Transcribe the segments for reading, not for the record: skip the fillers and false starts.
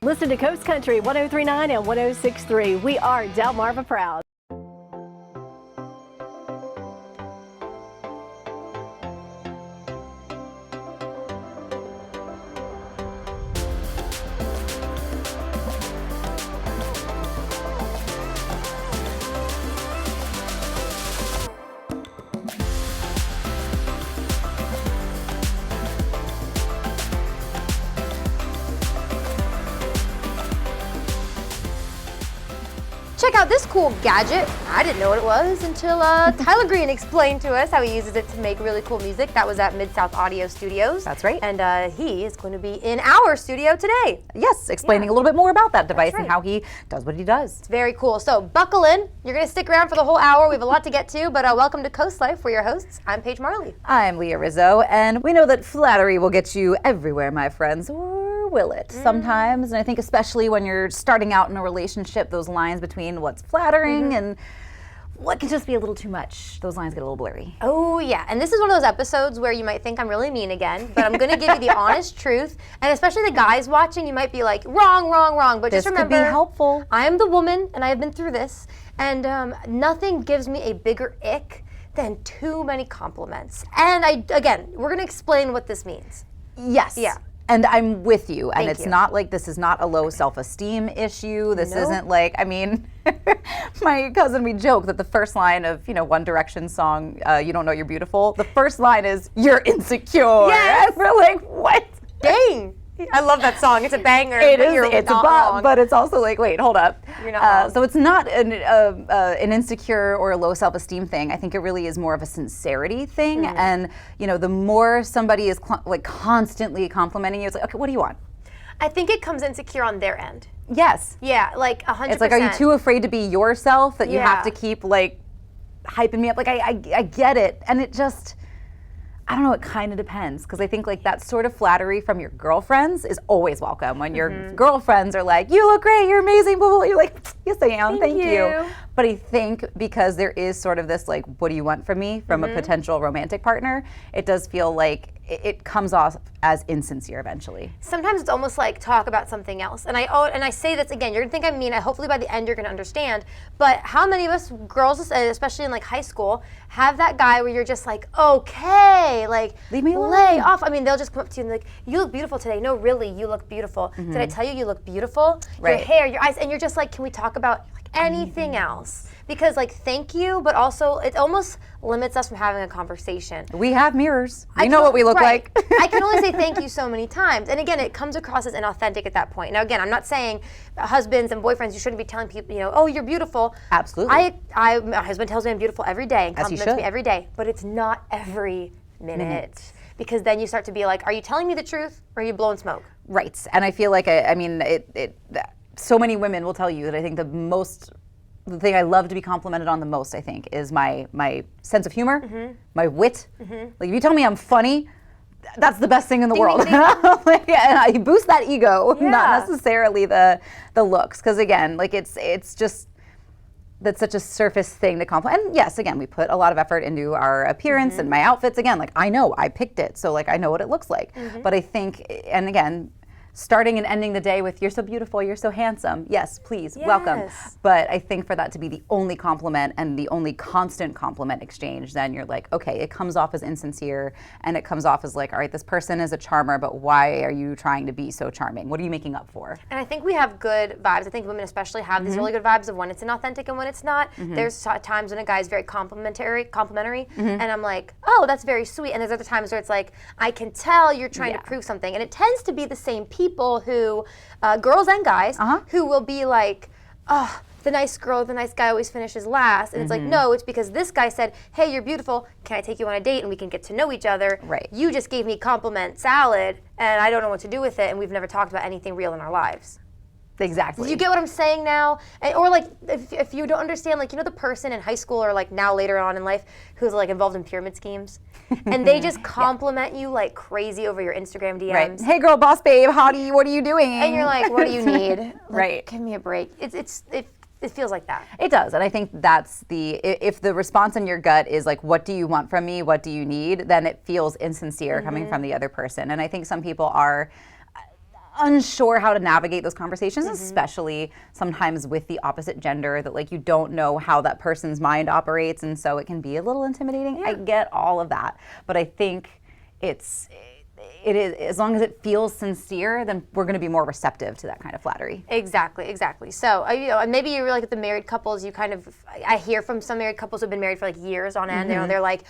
Listen to Coast Country 103.9 and 106.3. We are Delmarva proud. Check out this cool gadget. I didn't know what it was until Tyler Green explained to us how he uses it to make really cool music. That was at Mid-South Audio Studios. That's right. And he is going to be in our studio today. Yes, explaining a little bit more about that device right. and how he does what he does. It's very cool. So buckle in. You're going to stick around for the whole hour. We have a lot to get to, but welcome to Coast Life. We're your hosts. I'm Paige Marley. I'm Leah Rizzo, and we know that flattery will get you everywhere, my friends. Or will it? Sometimes, and I think especially when you're starting out in a relationship, those lines between what's flattering and what can just be a little too much, those lines get a little blurry. Oh yeah, and this is one of those episodes where you might think I'm really mean again, but I'm going to give you the honest truth, and especially the guys watching, you might be like, wrong, wrong, wrong, but This just remember, could be helpful. I am the woman, and I have been through this, and nothing gives me a bigger ick than too many compliments. And again, we're going to explain what this means. Yes. Yeah. And I'm with you. And Thank it's you. not like this is not a low self-esteem issue. This Nope. isn't like, I mean, my cousin, we joke that the first line of, One Direction song, You Don't Know You're Beautiful, the first line is, you're insecure. Yes. And we're like, what? Dang! I love that song. It's a banger. It but is, you're it's a not bop, wrong. but it's also like, wait, hold up. You're not wrong. So it's not an insecure or a low self-esteem thing. I think it really is more of a sincerity thing. And, the more somebody is constantly complimenting you, it's like, okay, what do you want? I think it comes insecure on their end. Yes. Yeah, like 100%. It's like, are you too afraid to be yourself that you have Yeah. to keep hyping me up? Like, I get it. And it just, I don't know, it kind of depends. Because I think that sort of flattery from your girlfriends is always welcome. When your girlfriends are like, you look great, you're amazing, blah, blah, blah. You're like, yes, I am, thank you. But I think because there is sort of this what do you want from me from a potential romantic partner, it does feel like it comes off as insincere eventually. Sometimes it's almost like talk about something else. And I say this again, you're gonna think I'm mean. Hopefully by the end you're gonna understand. But how many of us girls, especially in high school, have that guy where you're just like, okay, leave me alone. lay off. I mean, they'll just come up to you and like, you look beautiful today. No, really, you look beautiful. Did I tell you you look beautiful? Your Right. hair, your eyes, and you're just like, can we talk about anything else? Because thank you, but also it almost limits us from having a conversation. We have mirrors. We know what we look Right. like. I can only say thank you so many times. And again, it comes across as inauthentic at that point. Now again, I'm not saying husbands and boyfriends, you shouldn't be telling people, oh, you're beautiful. Absolutely. My husband tells me I'm beautiful every day and As he compliments me should. every day, but it's not every minute. Because then you start to be like, are you telling me the truth or are you blowing smoke? Right. And I feel like, so many women will tell you that I think the thing I love to be complimented on the most, I think, is my sense of humor, my wit. Like, if you tell me I'm funny, that's the best thing in the world. ding. And I boost that ego, Yeah. not necessarily the looks. Because again, it's just, that's such a surface thing to compliment. And yes, again, we put a lot of effort into our appearance and my outfits. Again, I know I picked it, so I know what it looks like. But I think, and again, starting and ending the day with, you're so beautiful, you're so handsome. Yes, please, welcome. Yes. But I think for that to be the only compliment and the only constant compliment exchange, then you're like, okay, it comes off as insincere and it comes off as all right, this person is a charmer, but why are you trying to be so charming? What are you making up for? And I think we have good vibes. I think women especially have these really good vibes of when it's inauthentic and when it's not. There's times when a guy's very complimentary, and I'm like, oh, that's very sweet. And there's other times where it's like, I can tell you're trying to prove something. And it tends to be the same people who, girls and guys, who will be like, oh, the nice girl, the nice guy always finishes last. And it's like, no, it's because this guy said, hey, you're beautiful. Can I take you on a date and we can get to know each other? Right. You just gave me compliment salad and I don't know what to do with it. And we've never talked about anything real in our lives. Exactly. Do you get what I'm saying now? Or if you don't understand, the person in high school or now later on in life who's involved in pyramid schemes, and they just compliment you like crazy over your Instagram DMs. Right. Hey girl, boss babe, what are you doing? And you're like, what do you need? Right. Give me a break. It feels like that. It does, and I think that's if the response in your gut is what do you want from me, what do you need, then it feels insincere coming from the other person. And I think some people are unsure how to navigate those conversations, especially sometimes with the opposite gender, that like you don't know how that person's mind operates, and so it can be a little intimidating. I get all of that, but I think it is, as long as it feels sincere, then we're going to be more receptive to that kind of flattery. Exactly. So, maybe you're like the married couples, I hear from some married couples who've been married for like years on end, they're like,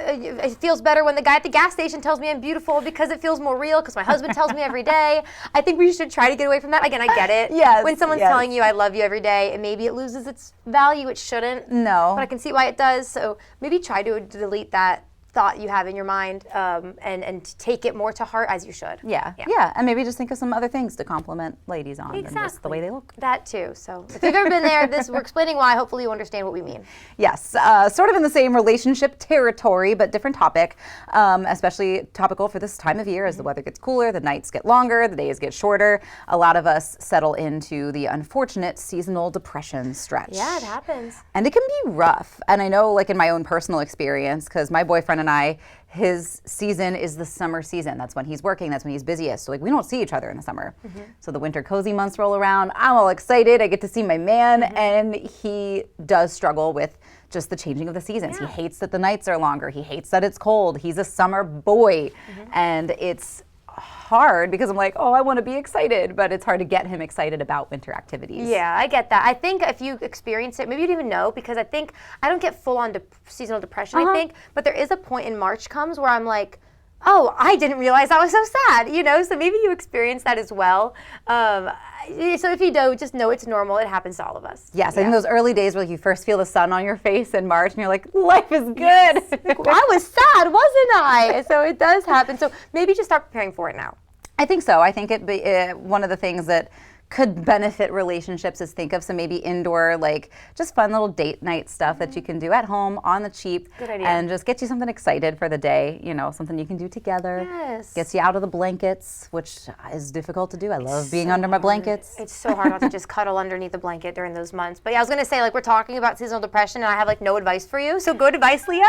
it feels better when the guy at the gas station tells me I'm beautiful because it feels more real because my husband tells me every day. I think we should try to get away from that. Again, I get it. Yes. When someone's telling you I love you every day, and maybe it loses its value, it shouldn't. No. But I can see why it does. So maybe try to delete that thought you have in your mind, and take it more to heart, as you should. Yeah, and maybe just think of some other things to compliment ladies on than just the way they look. That too. So if you've ever been there, we're explaining why. Hopefully you understand what we mean. Yes, sort of in the same relationship territory, but different topic, especially topical for this time of year as the weather gets cooler, the nights get longer, the days get shorter. A lot of us settle into the unfortunate seasonal depression stretch. Yeah, it happens. And it can be rough. And I know, like in my own personal experience, because my boyfriend and I, his season is the summer season. That's when he's working, that's when he's busiest. So like we don't see each other in the summer. So the winter cozy months roll around, I'm all excited, I get to see my man, and he does struggle with just the changing of the seasons. He hates that the nights are longer, he hates that it's cold. He's a summer boy, and it's hard because I'm like, oh, I want to be excited, but it's hard to get him excited about winter activities. Yeah, I get that. I think if you experience it, maybe you didn't even know, because I think I don't get full on seasonal depression, I think, but there is a point in March comes where I'm like, oh, I didn't realize I was so sad, so maybe you experience that as well. So if you do, just know it's normal. It happens to all of us. Yes, I think those early days where like you first feel the sun on your face in March and you're like, life is good. Yes. I was sad, wasn't I? So it does happen. So maybe just start preparing for it now. I think so. I think one of the things that could benefit relationships is think of some maybe indoor, like just fun little date night stuff that you can do at home on the cheap. Good idea. And just get you something excited for the day, something you can do together. Yes. Gets you out of the blankets, which is difficult to do. I love being under my blankets. It's so hard not to just cuddle underneath the blanket during those months. But yeah, I was going to say, like, we're talking about seasonal depression, and I have like no advice for you. So good advice, Leah.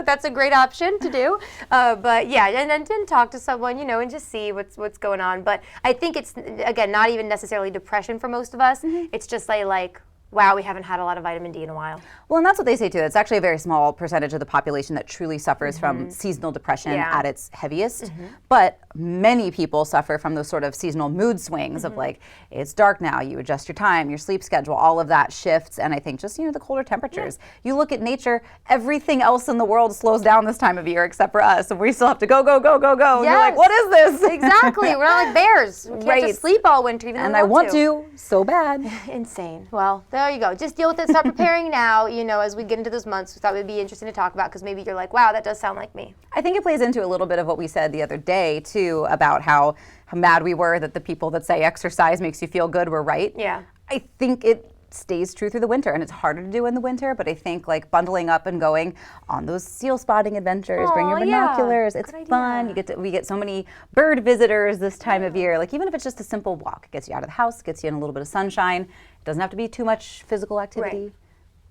That's a great option to do. But yeah, and then talk to someone, and just see what's going on. But I think it's, again, not even necessarily depression for most of us. It's just like, wow, we haven't had a lot of vitamin D in a while. Well, and that's what they say too. It's actually a very small percentage of the population that truly suffers from seasonal depression at its heaviest. But many people suffer from those sort of seasonal mood swings of like, it's dark now, you adjust your time, your sleep schedule, all of that shifts. And I think just, the colder temperatures. You look at nature, everything else in the world slows down this time of year except for us. And we still have to go. Yes. And you're like, what is this? Exactly. We're not like bears. We can't just sleep all winter even though And we I want to so bad. Insane. Well, there you go. Just deal with it. Start preparing now, as we get into those months. We thought it would be interesting to talk about because maybe you're like, wow, that does sound like me. I think it plays into a little bit of what we said the other day, too, about how mad we were that the people that say exercise makes you feel good were right. Yeah. I think it stays true through the winter, and it's harder to do in the winter, but I think like bundling up and going on those seal spotting adventures, bring your binoculars, it's fun. We get so many bird visitors this time of year. Like even if it's just a simple walk, it gets you out of the house, gets you in a little bit of sunshine. It doesn't have to be too much physical activity,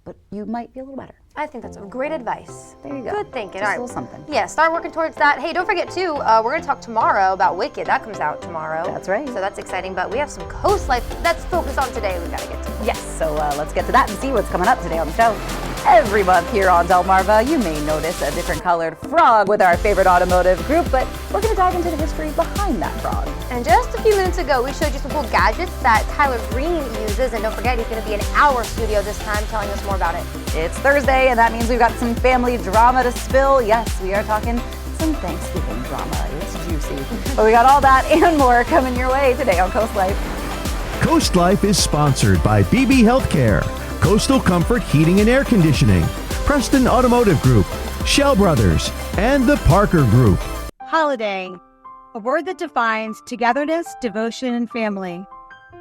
but you might feel a little better. I think that's great advice. There you go. Good thinking. Just All right. a little something. Yeah, start working towards that. Hey, don't forget too, we're going to talk tomorrow about Wicked. That comes out tomorrow. That's right. So that's exciting. But we have some Coast Life that's focused on today we've got to get to. Yes, so let's get to that and see what's coming up today on the show. Every month here on Delmarva, you may notice a different colored frog with our favorite automotive group, but we're going to dive into the history behind that frog. And just a few minutes ago, we showed you some cool gadgets that Tyler Green uses. And don't forget, he's going to be in our studio this time telling us more about it. It's Thursday, and that means we've got some family drama to spill. Yes, we are talking some Thanksgiving drama. It's juicy. But we got all that and more coming your way today on Coast Life. Coast Life is sponsored by BB Healthcare, Coastal Comfort Heating and Air Conditioning, Preston Automotive Group, Shell Brothers, and the Parker Group. Holiday, a word that defines togetherness, devotion, and family.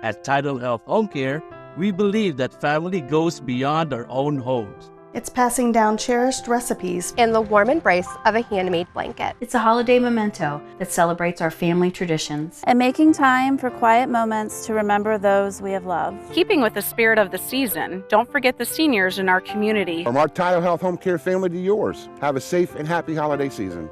At Tidal Health Home Care, we believe that family goes beyond our own homes. It's passing down cherished recipes and the warm embrace of a handmade blanket. It's a holiday memento that celebrates our family traditions. And making time for quiet moments to remember those we have loved. Keeping with the spirit of the season, don't forget the seniors in our community. From our Tidal Health Home Care family to yours, have a safe and happy holiday season.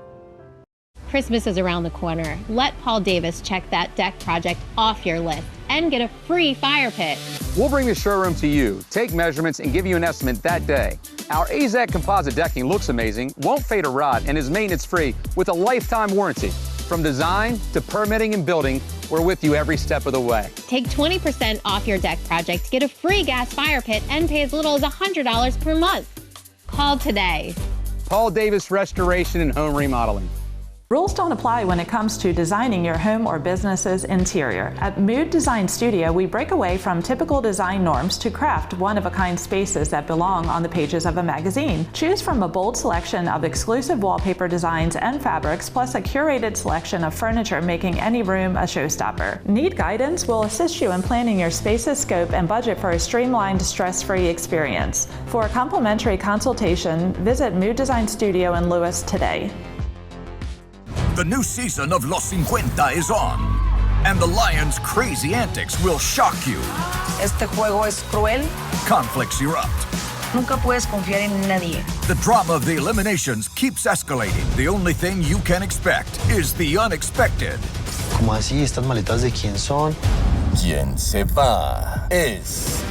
Christmas is around the corner. Let Paul Davis check that deck project off your list and get a free fire pit. We'll bring the showroom to you, take measurements, and give you an estimate that day. Our AZEC composite decking looks amazing, won't fade or rot, and is maintenance-free with a lifetime warranty. From design to permitting and building, we're with you every step of the way. Take 20% off your deck project, get a free gas fire pit, and pay as little as $100 per month. Call today. Paul Davis Restoration and Home Remodeling. Rules don't apply when it comes to designing your home or business's interior. At Mood Design Studio, we break away from typical design norms to craft one-of-a-kind spaces that belong on the pages of a magazine. Choose from a bold selection of exclusive wallpaper designs and fabrics, plus a curated selection of furniture, making any room a showstopper. Need guidance? We'll assist you in planning your space's scope and budget for a streamlined, stress-free experience. For a complimentary consultation, visit Mood Design Studio in Lewis today. The new season of Los 50 is on, and the Lions' crazy antics will shock you. Este juego es cruel. Conflicts erupt. Nunca puedes confiar en nadie. The drama of the eliminations keeps escalating. The only thing you can expect is the unexpected. ¿Cómo así? ¿Estas maletas de quién son? Quien se va es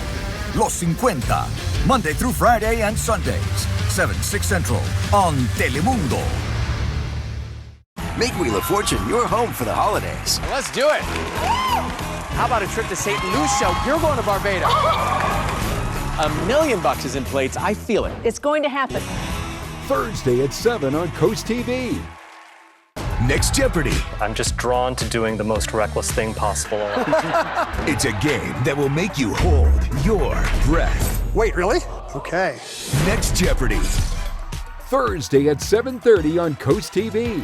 Los 50, Monday through Friday and Sundays, 7, 6 Central, on Telemundo. Make Wheel of Fortune your home for the holidays. Let's do it. How about a trip to St. Lucia? You're going to Barbados. $1 million is in plates. I feel it. It's going to happen. Thursday at 7 on Coast TV. Next Jeopardy! I'm just drawn to doing the most reckless thing possible. It's a game that will make you hold your breath. Wait, really? Okay. Next Jeopardy! Thursday at 7:30 on Coast TV.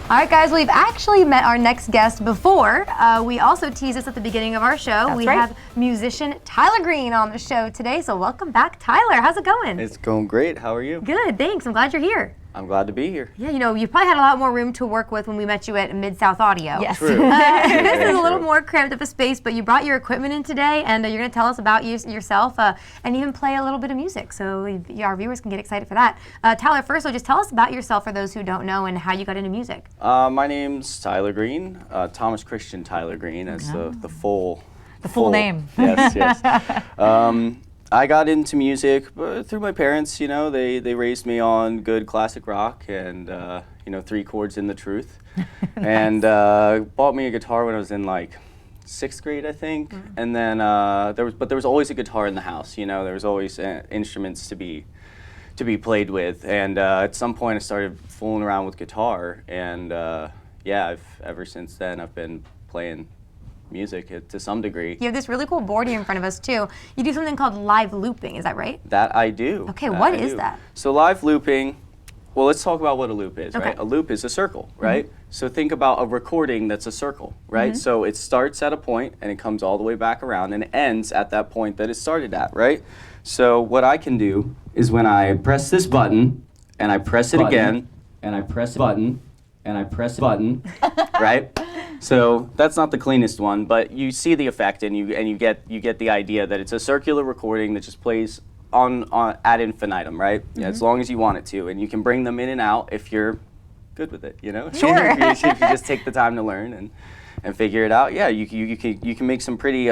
All right, guys, we've actually met our next guest before. We also teased this at the beginning of our show. That's we right. have musician Tyler Green on the show today, so welcome back, Tyler. How's it going? It's going great. How are you? Good, thanks. I'm glad you're here. I'm glad to be here. Yeah, you know, you probably had a lot more room to work with when we met you at Mid-South Audio. Yes. True. This is a little more cramped of a space, but you brought your equipment in today, and you're going to tell us about yourself and even play a little bit of music, so our viewers can get excited for that. Tyler, first, so just tell us about yourself for those who don't know and how you got into music. My name's Tyler Green, Thomas Christian Tyler Green, as the full name. Yes, yes. I got into music through my parents. You know, they raised me on good classic rock and you know, 3 chords in the truth, and bought me a guitar when I was in like 6th grade, I think. And then there was always a guitar in the house. You know, there was always instruments to be played with, and at some point I started fooling around with guitar, and yeah, ever since then I've been playing music to some degree. You have this really cool board here in front of us too. You do something called live looping, is that right? That I do. Okay, what is that? So live looping, well, let's talk about what a loop is, Okay. right? A loop is a circle, right? So think about a recording that's a circle, right? So it starts at a point and it comes all the way back around and it ends at that point that it started at, right? So what I can do is when I press this button and I press it again and I press button and I press button, right? So that's not the cleanest one, but you see the effect and you get the idea that it's a circular recording that just plays on ad infinitum, right? Yeah, as long as you want it to, and you can bring them in and out if you're good with it, you know. Sure. if you just take the time to learn and figure it out, yeah, you can make some pretty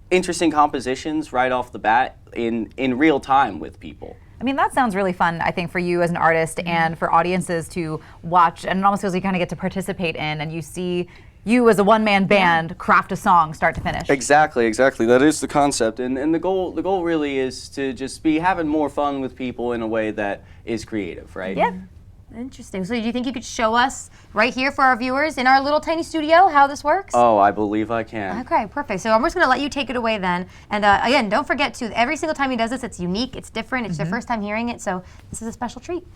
interesting compositions right off the bat in real time with people. I mean, that sounds really fun, I think, for you as an artist and for audiences to watch, and it almost feels like you kind of get to participate in, and you see you as a one-man band craft a song start to finish. Exactly. That is the concept, and the goal really is to just be having more fun with people in a way that is creative, right? Yeah. Interesting. So do you think you could show us right here for our viewers in our little tiny studio how this works? Oh, I believe I can. Okay, perfect. So I'm just going to let you take it away then. And again, don't forget to, every single time he does this, it's unique, it's different, it's your first time hearing it, so this is a special treat.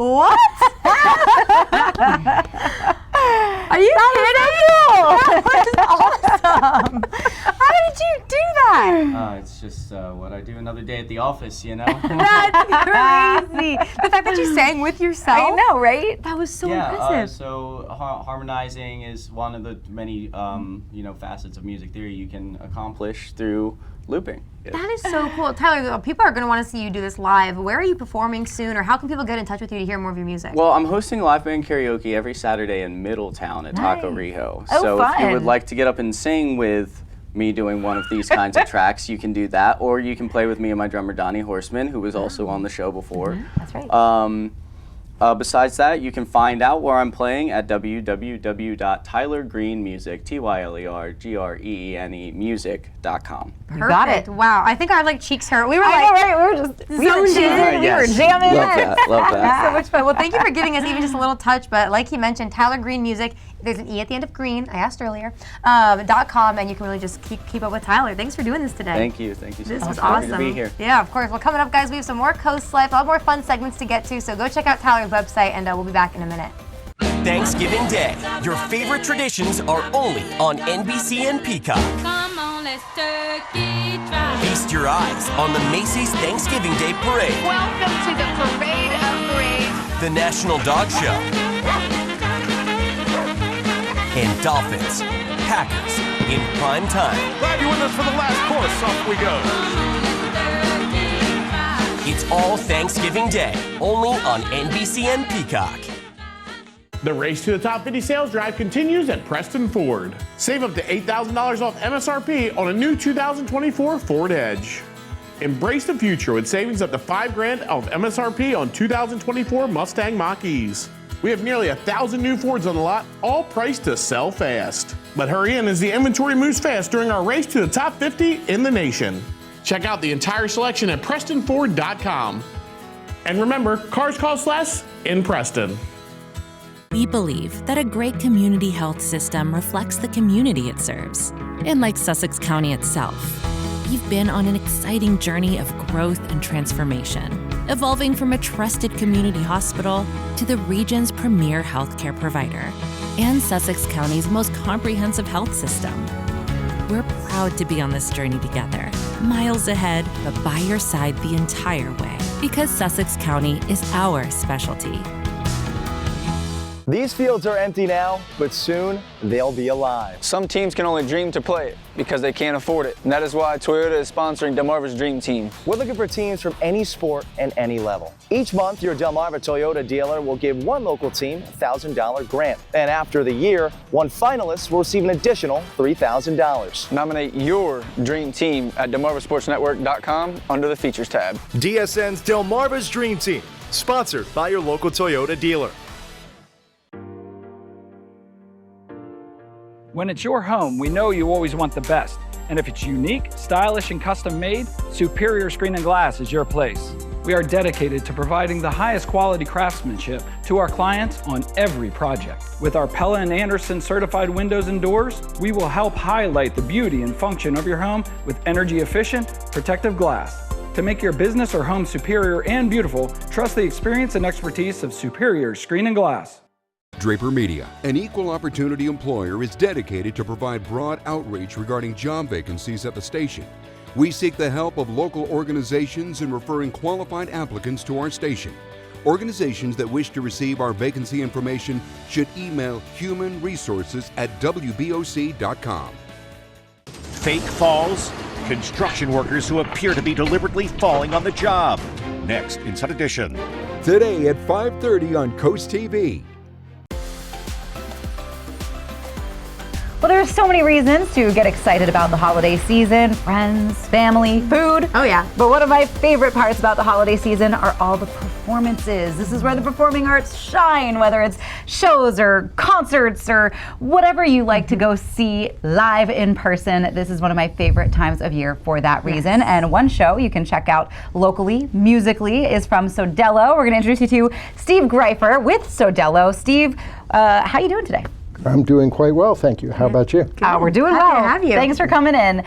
What? Are you kidding? That was awesome. How did you do that? It's just what I do another day at the office, you know? That's crazy. The fact that you sang with yourself. I know, right? That was so impressive. So harmonizing is one of the many facets of music theory you can accomplish through looping. That is so cool. Tyler, people are going to want to see you do this live. Where are you performing soon, or how can people get in touch with you to hear more of your music? Well, I'm hosting live band karaoke every Saturday in Middletown at Taco Rijo. Oh, so fun. if you would like to get up and sing with me doing one of these kinds of tracks, you can do that, or you can play with me and my drummer Donnie Horseman, who was also on the show before. That's right. Besides that, you can find out where I'm playing at www.tylergreenmusic, TYLERGREENE music.com. Perfect. Wow. I think I have like cheeks hurt. We were I like, know, right? We were just zoned in. We were jamming Love in. that. Love that. So much fun. Well, thank you for giving us even just a little touch. But like he mentioned, Tyler Green Music. There's an E at the end of green. I asked earlier. .com, and you can really just keep up with Tyler. Thanks for doing this today. Thank you. Thank you so much. This was Happy awesome. to be here. Yeah, of course. Well, coming up, guys, we have some more Coast Life, a lot more fun segments to get to. So go check out Tyler's website, and we'll be back in a minute. Thanksgiving Day. Your favorite traditions are only on NBC and Peacock. Come on, let's turkey try. Feast your eyes on the Macy's Thanksgiving Day Parade. Welcome to the Parade of Parades. The National Dog Show. And Dolphins, Packers in prime time. Glad you're with us for the last course. Off we go. It's all Thanksgiving Day, only on NBC and Peacock. The Race to the Top 50 sales drive continues at Preston Ford. Save up to $8,000 off MSRP on a new 2024 Ford Edge. Embrace the future with savings up to $5,000 off MSRP on 2024 Mustang Mach-E's. We have nearly 1,000 new Fords on the lot, all priced to sell fast. But hurry in as the inventory moves fast during our Race to the Top 50 in the nation. Check out the entire selection at PrestonFord.com. And remember, cars cost less in Preston. We believe that a great community health system reflects the community it serves. And like Sussex County itself, we've been on an exciting journey of growth and transformation, evolving from a trusted community hospital to the region's premier healthcare provider and Sussex County's most comprehensive health system. We're proud to be on this journey together, miles ahead, but by your side the entire way, because Sussex County is our specialty. These fields are empty now, but soon they'll be alive. Some teams can only dream to play it because they can't afford it. And that is why Toyota is sponsoring Delmarva's Dream Team. We're looking for teams from any sport and any level. Each month, your Delmarva Toyota dealer will give one local team a $1,000 grant. And after the year, one finalist will receive an additional $3,000. Nominate your dream team at DelmarvaSportsNetwork.com under the Features tab. DSN's Delmarva's Dream Team, sponsored by your local Toyota dealer. When it's your home, we know you always want the best. And if it's unique, stylish, and custom made, Superior Screen and Glass is your place. We are dedicated to providing the highest quality craftsmanship to our clients on every project. With our Pella and Anderson certified windows and doors, we will help highlight the beauty and function of your home with energy efficient, protective glass. To make your business or home superior and beautiful, trust the experience and expertise of Superior Screen and Glass. Draper Media, an equal opportunity employer, is dedicated to provide broad outreach regarding job vacancies at the station. We seek the help of local organizations in referring qualified applicants to our station. Organizations that wish to receive our vacancy information should email humanresources@wboc.com. Fake falls, construction workers who appear to be deliberately falling on the job. Next, Inside Edition. Today at 5:30 on Coast TV. Well, there's so many reasons to get excited about the holiday season. Friends, family, food. Oh, yeah. But one of my favorite parts about the holiday season are all the performances. This is where the performing arts shine, whether it's shows or concerts or whatever you like to go see live in person. This is one of my favorite times of year for that reason. And one show you can check out locally, musically, is from Sodello. We're going to introduce you to Steve Greifer with Sodello. Steve, how are you doing today? I'm doing quite well, thank you. How about you? We're doing Happy well. to have you. Thanks for coming in.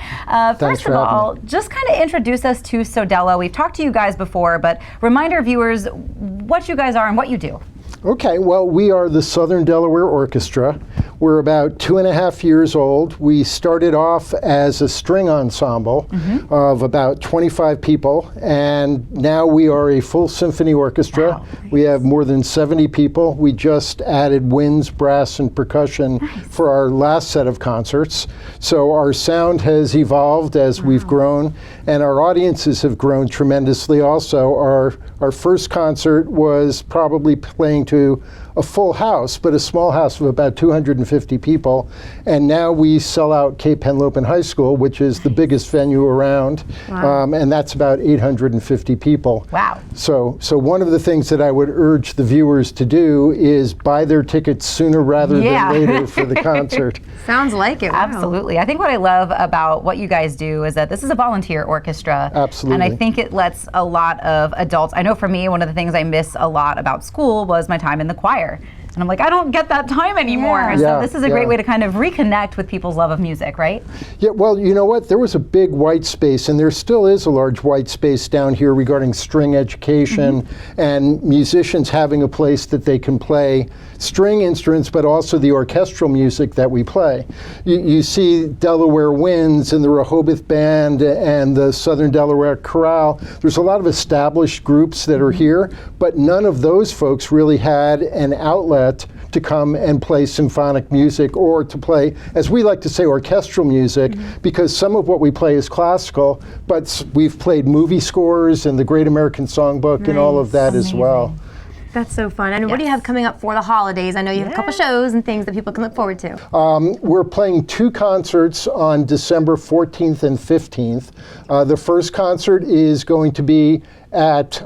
First of all, having me. just kind of introduce us to Sodello. We've talked to you guys before, but remind our viewers what you guys are and what you do. Okay, well, we are the Southern Delaware Orchestra. We're about 2.5 years old. We started off as a string ensemble of about 25 people, and now we are a full symphony orchestra. Wow. We have more than 70 people. We just added winds, brass, and percussion for our last set of concerts. So our sound has evolved as we've grown, and our audiences have grown tremendously also. Our first concert was probably playing to a full house, but a small house of about 250 people. And now we sell out Cape Henlopen High School, which is the biggest venue around, and that's about 850 people. Wow. So one of the things that I would urge the viewers to do is buy their tickets sooner rather than later for the concert. Sounds like it. Wow. Absolutely. I think what I love about what you guys do is that this is a volunteer orchestra. Absolutely. And I think it lets a lot of adults, I know for me, one of the things I miss a lot about school was my time in the choir. And I'm like, I don't get that time anymore. So this is a great way to kind of reconnect with people's love of music, right? Yeah, well, you know what? There was a big white space, and there still is a large white space down here regarding string education and musicians having a place that they can play string instruments, but also the orchestral music that we play. You see Delaware Winds and the Rehoboth Band and the Southern Delaware Chorale. There's a lot of established groups that are here, but none of those folks really had an outlet to come and play symphonic music or to play, as we like to say, orchestral music, because some of what we play is classical, but we've played movie scores and the Great American Songbook and all of that as well. That's so fun. And what do you have coming up for the holidays? I know you have a couple shows and things that people can look forward to. We're playing 2 concerts on December 14th and 15th. The first concert is going to be at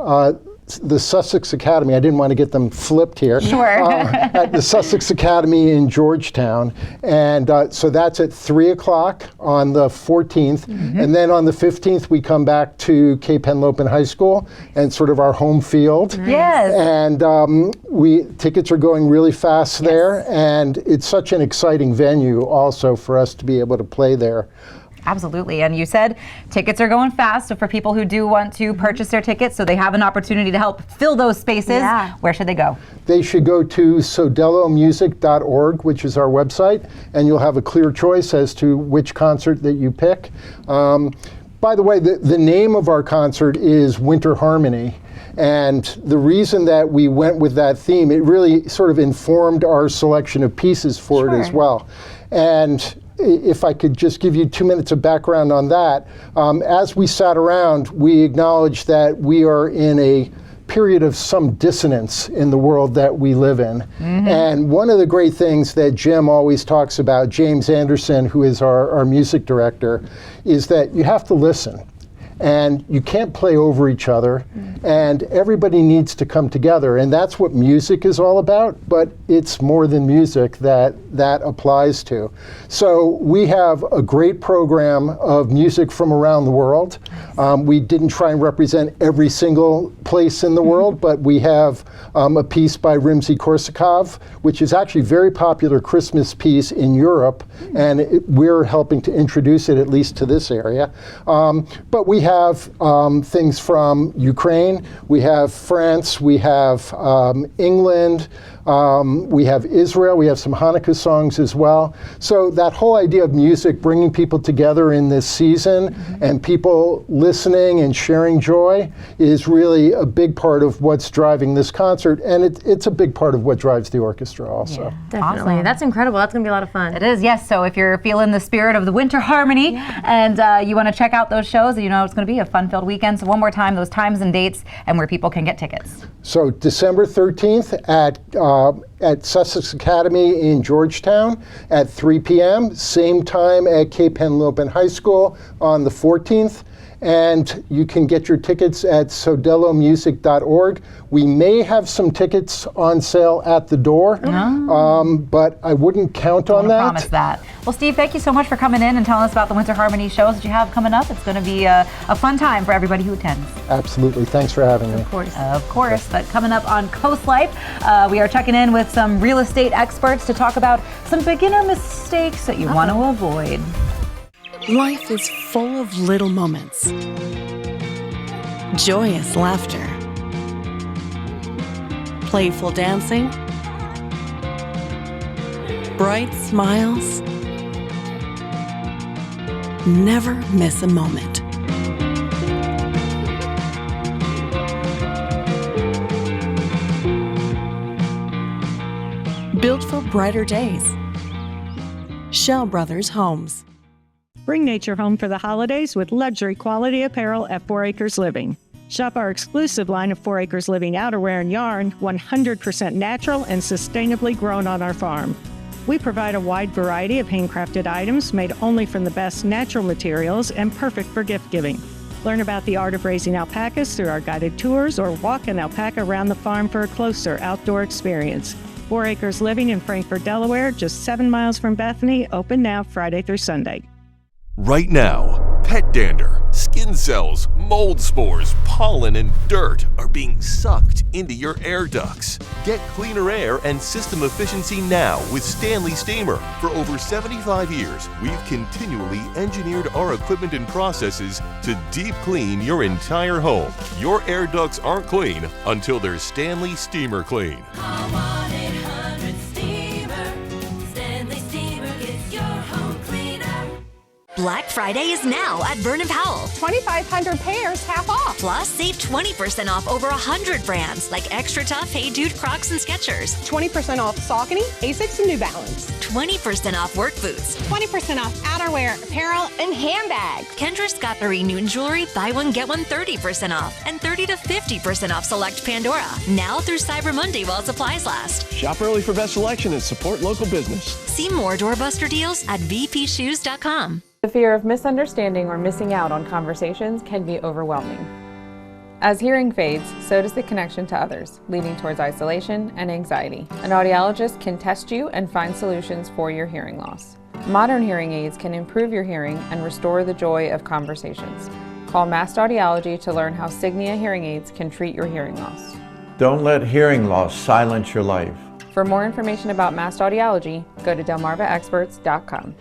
the Sussex Academy. I didn't want to get them flipped here. Sure. At the Sussex Academy in Georgetown. And so that's at 3 o'clock on the 14th. And then on the 15th, we come back to Cape Henlopen High School and sort of our home field. Yes. And tickets are going really fast there. And it's such an exciting venue also for us to be able to play there. Absolutely. And you said tickets are going fast. So for people who do want to purchase their tickets so they have an opportunity to help fill those spaces, where should they go? They should go to sodellomusic.org, which is our website, and you'll have a clear choice as to which concert that you pick. By the way, the name of our concert is Winter Harmony. And the reason that we went with that theme, it really sort of informed our selection of pieces for it as well. And if I could just give you 2 minutes of background on that, as we sat around, we acknowledged that we are in a period of some dissonance in the world that we live in. And one of the great things that Jim always talks about, James Anderson, who is our music director, is that you have to listen. And you can't play over each other, and everybody needs to come together, and that's what music is all about, but it's more than music that applies to. So we have a great program of music from around the world. We didn't try and represent every single place in the world, but we have a piece by Rimsky-Korsakov, which is actually a very popular Christmas piece in Europe, and we're helping to introduce it at least to this area. But we have things from Ukraine, we have France, we have England, we have Israel, we have some Hanukkah songs as well. So that whole idea of music bringing people together in this season and people listening and sharing joy is really a big part of what's driving this concert, and it's a big part of what drives the orchestra also. Yeah, definitely. Awesome. That's incredible. That's going to be a lot of fun. It is, yes. So if you're feeling the spirit of the winter harmony and you want to check out those shows, you know it's going to be a fun-filled weekend. So one more time, those times and dates and where people can get tickets. So December 13th at Sussex Academy in Georgetown at 3 p.m., same time at Cape Henlopen High School on the 14th. And you can get your tickets at sodelomusic.org. We may have some tickets on sale at the door, but I wouldn't count on that. Promise that. Well, Steve, thank you so much for coming in and telling us about the Winter Harmony shows that you have coming up. It's going to be a fun time for everybody who attends. Absolutely. Thanks for having me. Of course. Of course. But coming up on Coast Life, we are checking in with some real estate experts to talk about some beginner mistakes that you want to avoid. Life is full of little moments. Joyous laughter. Playful dancing. Bright smiles. Never miss a moment. Built for brighter days. Shell Brothers Homes. Bring nature home for the holidays with luxury quality apparel at 4 Acres Living. Shop our exclusive line of 4 Acres Living outerwear and yarn, 100% natural and sustainably grown on our farm. We provide a wide variety of handcrafted items made only from the best natural materials and perfect for gift giving. Learn about the art of raising alpacas through our guided tours or walk an alpaca around the farm for a closer outdoor experience. 4 Acres Living in Frankfort, Delaware, just 7 miles from Bethany, open now Friday through Sunday. Right now, pet dander, skin cells, mold spores, pollen, and dirt are being sucked into your air ducts. Get cleaner air and system efficiency now with Stanley Steamer. For over 75 years, we've continually engineered our equipment and processes to deep clean your entire home. Your air ducts aren't clean until they're Stanley Steamer clean. Black Friday is now at Vernon Powell. 2,500 pairs half off. Plus, save 20% off over 100 brands like Extra Tough, Hey Dude, Crocs, and Skechers. 20% off Saucony, Asics, and New Balance. 20% off work boots. 20% off outerwear, apparel, and handbags. Kendra Scott Marie Newton Jewelry, buy one, get one 30% off. And 30 to 50% off select Pandora. Now through Cyber Monday while supplies last. Shop early for best selection and support local business. See more doorbuster deals at vpshoes.com. The fear of misunderstanding or missing out on conversations can be overwhelming. As hearing fades, so does the connection to others, leading towards isolation and anxiety. An audiologist can test you and find solutions for your hearing loss. Modern hearing aids can improve your hearing and restore the joy of conversations. Call Mast Audiology to learn how Signia hearing aids can treat your hearing loss. Don't let hearing loss silence your life. For more information about Mast Audiology, go to delmarvaexperts.com.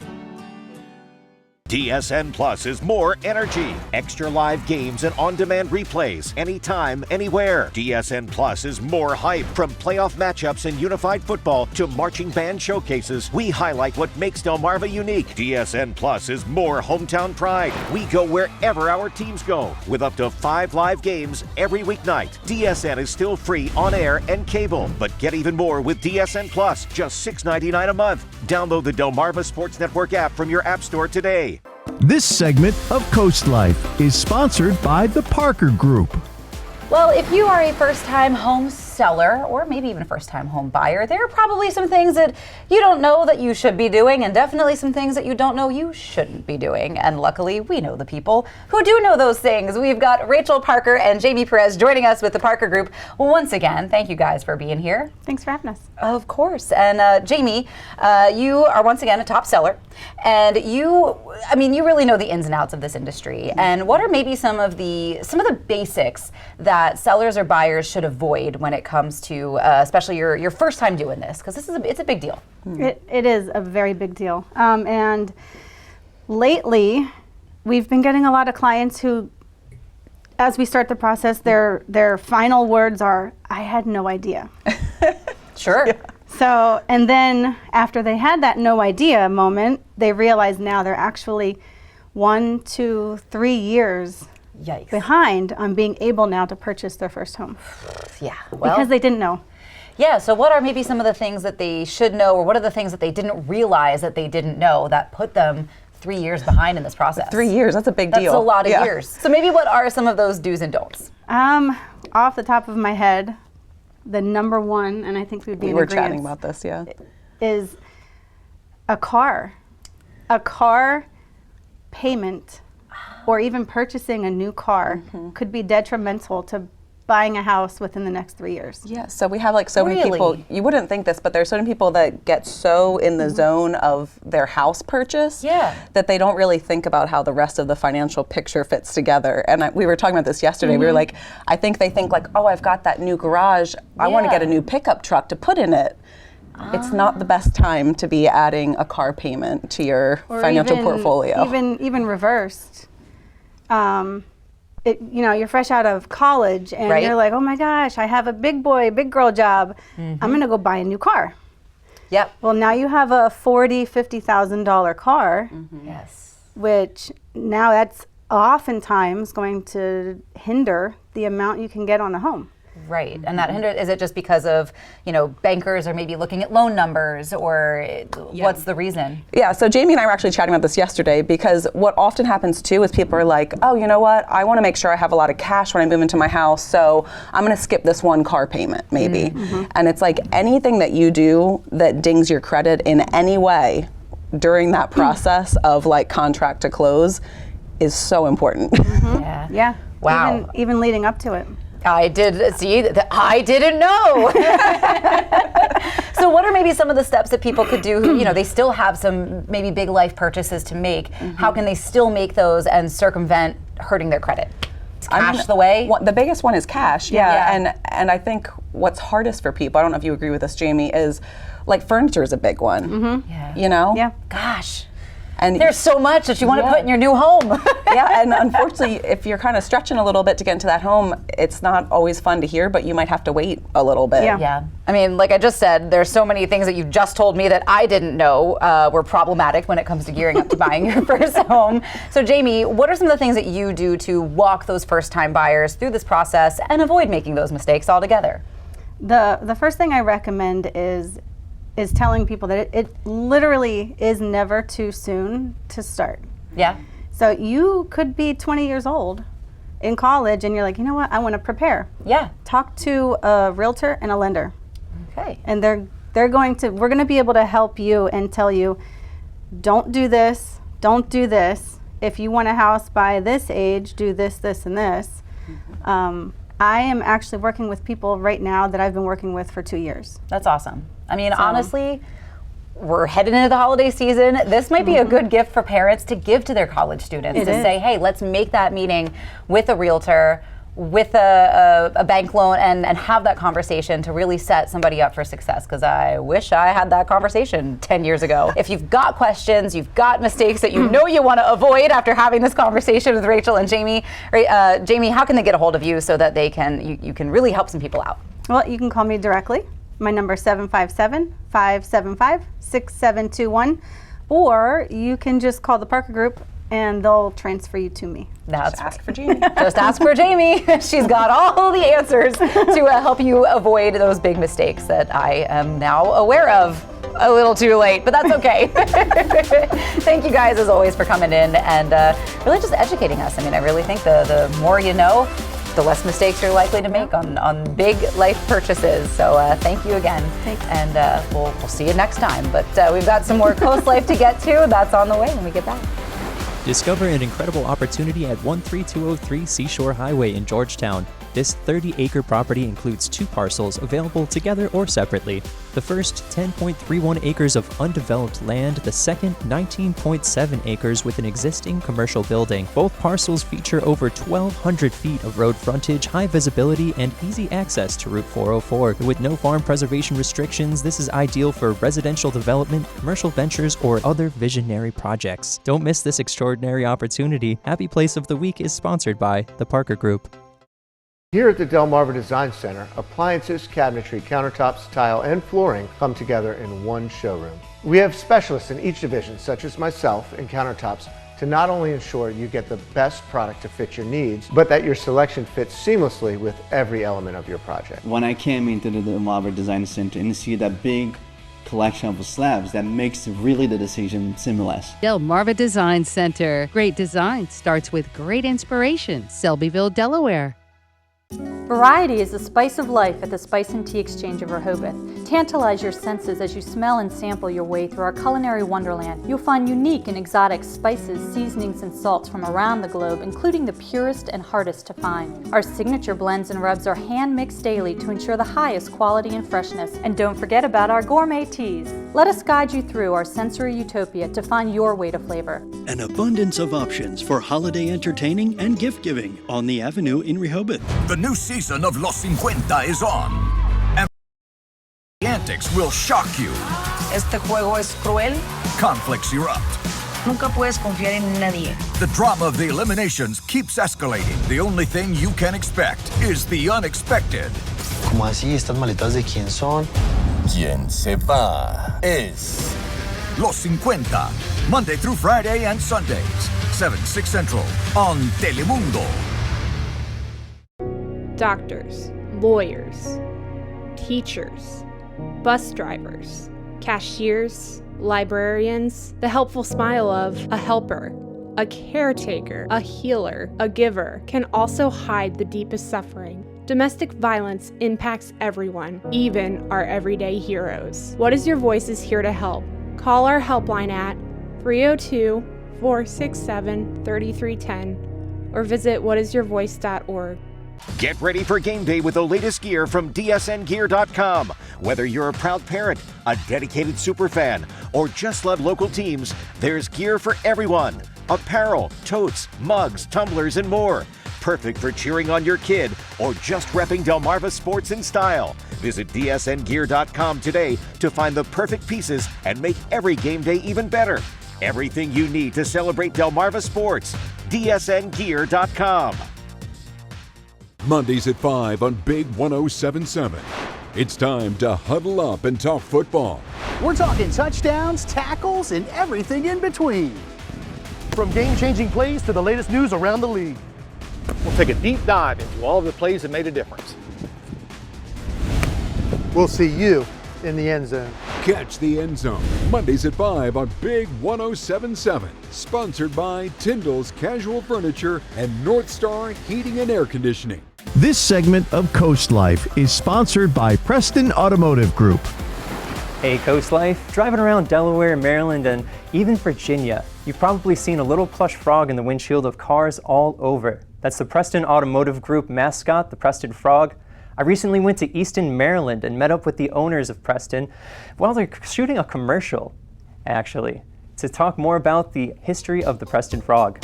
DSN Plus is more energy, extra live games and on-demand replays, anytime, anywhere. DSN Plus is more hype. From playoff matchups in unified football to marching band showcases, we highlight what makes Delmarva unique. DSN Plus is more hometown pride. We go wherever our teams go, with up to 5 live games every weeknight. DSN is still free on air and cable, but get even more with DSN Plus, just $6.99 a month. Download the Delmarva Sports Network app from your app store today. This segment of Coast Life is sponsored by the Parker Group. Well, if you are a first-time home seller or maybe even a first-time home buyer, there are probably some things that you don't know that you should be doing and definitely some things that you don't know you shouldn't be doing. And luckily, we know the people who do know those things. We've got Rachel Parker and Jamie Perez joining us with the Parker Group. Once again, thank you guys for being here. Thanks for having us. Of course. And Jamie, you are once again a top seller. And you really know the ins and outs of this industry. And what are maybe some of the basics that sellers or buyers should avoid when it comes to, especially your first time doing this? Because it's a big deal. It is a very big deal. And lately, we've been getting a lot of clients who as we start the process, their final words are, "I had no idea." Sure. Yeah. So, and then after they had that no idea moment, they realize now they're actually 1, 2, 3 years Yikes. behind on being able now to purchase their first home. Yeah. Well, because they didn't know. Yeah, so what are maybe some of the things that they should know, or what are the things that they didn't realize that they didn't know that put them 3 years behind in this process? 3 years, that's a big deal. That's a lot of years. So maybe what are some of those do's and don'ts? Off the top of my head, the number one, and I think we'd be in agreement. We were chatting about this, yeah. Is a car. A car payment or even purchasing a new car could be detrimental to buying a house within the next 3 years. Yeah, so we have like so many people, you wouldn't think this, but there's so many people that get so in the zone of their house purchase that they don't really think about how the rest of the financial picture fits together. And we were talking about this yesterday. We were like, I think they think like, oh, I've got that new garage. I want to get a new pickup truck to put in it. It's not the best time to be adding a car payment to your financial portfolio. Even reversed. You're fresh out of college and you're like, oh my gosh, I have a big boy, big girl job. I'm gonna go buy a new car. Yep. Well, now you have a $40,000, $50,000 car. Yes. Which now that's oftentimes going to hinder the amount you can get on a home. Right, and that is it just because of, bankers are maybe looking at loan numbers, or what's the reason? Yeah, so Jamie and I were actually chatting about this yesterday, because what often happens too is people are like, oh, you know what, I want to make sure I have a lot of cash when I move into my house, so I'm going to skip this one car payment maybe. And it's like anything that you do that dings your credit in any way during that process of like contract to close is so important. Yeah. Wow. Even leading up to it. I did see that. I didn't know. So what are maybe some of the steps that people could do who, they still have some maybe big life purchases to make? How can they still make those and circumvent hurting their credit? Is cash the way? The biggest one is cash, and I think what's hardest for people, I don't know if you agree with this, Jamie, is like furniture is a big one. Yeah. Gosh. And there's so much that you want to put in your new home. And unfortunately, if you're kind of stretching a little bit to get into that home, it's not always fun to hear, but you might have to wait a little bit. Yeah. I mean, like I just said, there's so many things that you just told me that I didn't know were problematic when it comes to gearing up to buying your first home. So Jamie, what are some of the things that you do to walk those first-time buyers through this process and avoid making those mistakes altogether? The first thing I recommend is telling people that it literally is never too soon to start. Yeah. So you could be 20 years old in college and you're like, you know what, I want to prepare. Yeah. Talk to a realtor and a lender. Okay. And we're going to be able to help you and tell you, don't do this, don't do this. If you want a house by this age, do this, this, and this. I am actually working with people right now that I've been working with for 2 years. That's awesome. I mean, honestly, we're headed into the holiday season. This might be a good gift for parents to give to their college students say, hey, let's make that meeting with a realtor, with a bank loan, and have that conversation to really set somebody up for success, because I wish I had that conversation 10 years ago. If you've got questions, you've got mistakes that you know you want to avoid after having this conversation with Rachel and Jamie, Jamie, how can they get a hold of you so that they you can really help some people out? Well, you can call me directly. My number is 757-575-6721, or you can just call the Parker Group and they'll transfer you to me. Just ask for Jamie. Just ask for Jamie. She's got all the answers to help you avoid those big mistakes that I am now aware of. A little too late, but that's okay. Thank you guys, as always, for coming in and really just educating us. I mean, I really think the more you know, the less mistakes you're likely to make on big life purchases. So thank you again. Thanks. And we'll see you next time. But we've got some more Coast Life to get to. That's on the way when we get back. Discover an incredible opportunity at 13203 Seashore Highway in Georgetown. This 30-acre property includes 2 parcels available together or separately. The first, 10.31 acres of undeveloped land. The second, 19.7 acres with an existing commercial building. Both parcels feature over 1,200 feet of road frontage, high visibility, and easy access to Route 404. With no farm preservation restrictions, this is ideal for residential development, commercial ventures, or other visionary projects. Don't miss this extraordinary extraordinary opportunity, Happy Place of the Week is sponsored by the Parker Group. Here at the Delmarva Design Center, appliances, cabinetry, countertops, tile, and flooring come together in one showroom. We have specialists in each division, such as myself in countertops, to not only ensure you get the best product to fit your needs, but that your selection fits seamlessly with every element of your project. When I came into the Delmarva Design Center and see that big collection of slabs, that makes really the decision seamless. Delmarva Design Center. Great design starts with great inspiration. Selbyville, Delaware. Variety is the spice of life at the Spice and Tea Exchange of Rehoboth. Tantalize your senses as you smell and sample your way through our culinary wonderland. You'll find unique and exotic spices, seasonings, and salts from around the globe, including the purest and hardest to find. Our signature blends and rubs are hand-mixed daily to ensure the highest quality and freshness. And don't forget about our gourmet teas. Let us guide you through our sensory utopia to find your way to flavor. An abundance of options for holiday entertaining and gift-giving on the Avenue in Rehoboth. The new season of Los 50 is on, and the antics will shock you. Este juego es cruel. Conflicts erupt. Nunca puedes confiar en nadie. The drama of the eliminations keeps escalating. The only thing you can expect is the unexpected. ¿Cómo así? ¿Estas maletas de quién son? Quien se va es Los 50, Monday through Friday and Sundays, 7, 6 Central, on Telemundo. Doctors, lawyers, teachers, bus drivers, cashiers, librarians, the helpful smile of a helper, a caretaker, a healer, a giver can also hide the deepest suffering. Domestic violence impacts everyone, even our everyday heroes. What Is Your Voice is here to help. Call our helpline at 302-467-3310 or visit whatisyourvoice.org. Get ready for game day with the latest gear from dsngear.com. Whether you're a proud parent, a dedicated superfan, or just love local teams, there's gear for everyone. Apparel, totes, mugs, tumblers, and more. Perfect for cheering on your kid or just repping Delmarva sports in style. Visit dsngear.com today to find the perfect pieces and make every game day even better. Everything you need to celebrate Delmarva sports. dsngear.com. Mondays at 5 on Big 107.7. It's time to huddle up and talk football. We're talking touchdowns, tackles, and everything in between. From game-changing plays to the latest news around the league. We'll take a deep dive into all of the plays that made a difference. We'll see you in the end zone. Catch the End Zone, Mondays at 5 on Big 107.7. Sponsored by Tyndall's Casual Furniture and North Star Heating and Air Conditioning. This segment of Coast Life is sponsored by Preston Automotive Group. Hey Coast Life, driving around Delaware, Maryland, and even Virginia, you've probably seen a little plush frog in the windshield of cars all over. That's the Preston Automotive Group mascot, the Preston Frog. I recently went to Easton, Maryland and met up with the owners of Preston while they're shooting a commercial, actually, to talk more about the history of the Preston Frog.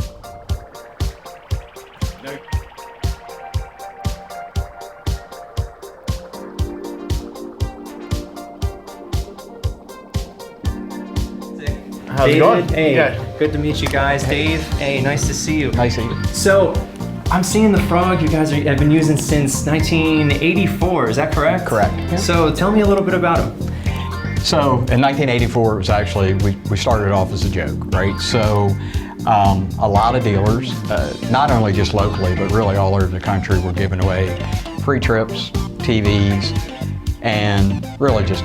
How's it going? Hey, Good. Good to meet you guys. Dave, hey, nice to see you. Nice to see you. So, I'm seeing the frog you guys have been using since 1984, is that correct? Correct. Yeah. So tell me a little bit about him. So in 1984, it was actually, we started off as a joke, right? So a lot of dealers, not only just locally, but really all over the country were giving away free trips, TVs, and really just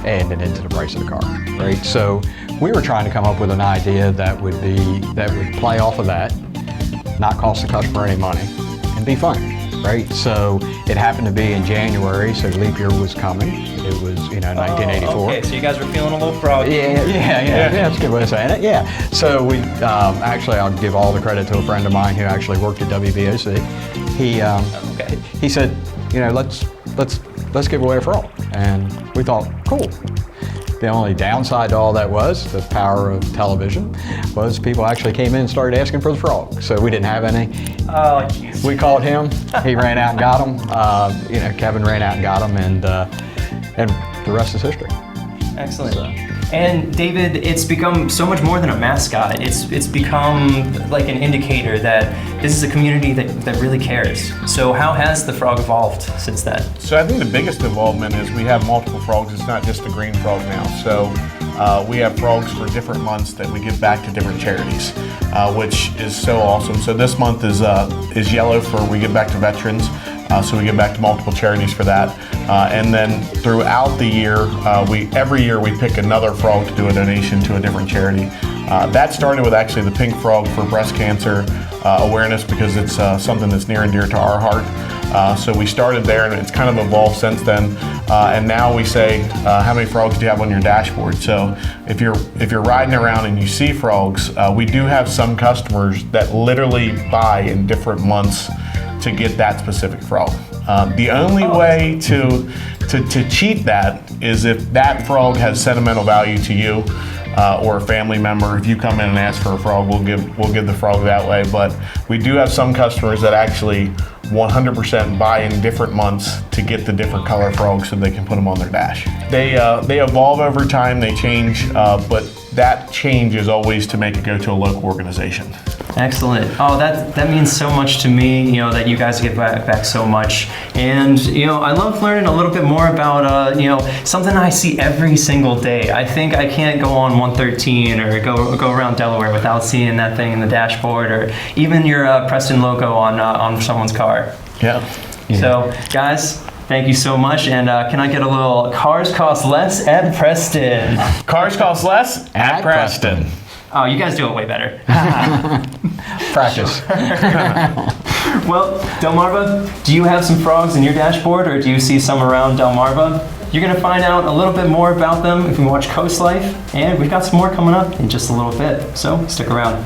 adding it into the price of the car, right? So we were trying to come up with an idea that would play off of that, not cost the customer any money, and be fun, right? So it happened to be in January, so leap year was coming. It was, 1984. Okay, so you guys were feeling a little froggy. Yeah, that's a good way of saying it, yeah. So we, actually I'll give all the credit to a friend of mine who actually worked at WBOC. He said, let's give away a frog. And we thought, cool. The only downside to all that was the power of television was people actually came in and started asking for the frog. So we didn't have any. Oh, geez. We called him. He ran out and got him. Kevin ran out and got him, and the rest is history. Excellent. And David, it's become so much more than a mascot. It's become like an indicator that this is a community that really cares. So how has the frog evolved since then? So I think the biggest involvement is we have multiple frogs. It's not just the green frog now. So we have frogs for different months that we give back to different charities, which is so awesome. So this month is yellow for we give back to veterans. So we give back to multiple charities for that. And then throughout the year, every year we pick another frog to do a donation to a different charity. That started with actually the pink frog for breast cancer awareness because it's something that's near and dear to our heart. So we started there and it's kind of evolved since then. And now we say, how many frogs do you have on your dashboard? So if you're riding around and you see frogs, we do have some customers that literally buy in different months to get that specific frog. The only way to cheat that is if that frog has sentimental value to you or a family member. If you come in and ask for a frog, we'll give the frog that way. But we do have some customers that actually 100% buy in different months to get the different color frogs so they can put them on their dash. They evolve over time, they change, but that change is always to make it go to a local organization. Excellent. Oh, that means so much to me, that you guys give back so much. And, I love learning a little bit more about, something I see every single day. I think I can't go on 113 or go around Delaware without seeing that thing in the dashboard or even your Preston logo on someone's car. Yeah. So, guys, thank you so much. And can I get a little Cars Cost Less at Preston? Cars Cost Less at Preston. Oh, you guys do it way better. Practice. Well, Delmarva, do you have some frogs in your dashboard or do you see some around Delmarva? You're going to find out a little bit more about them if you watch Coast Life, and we've got some more coming up in just a little bit, so stick around.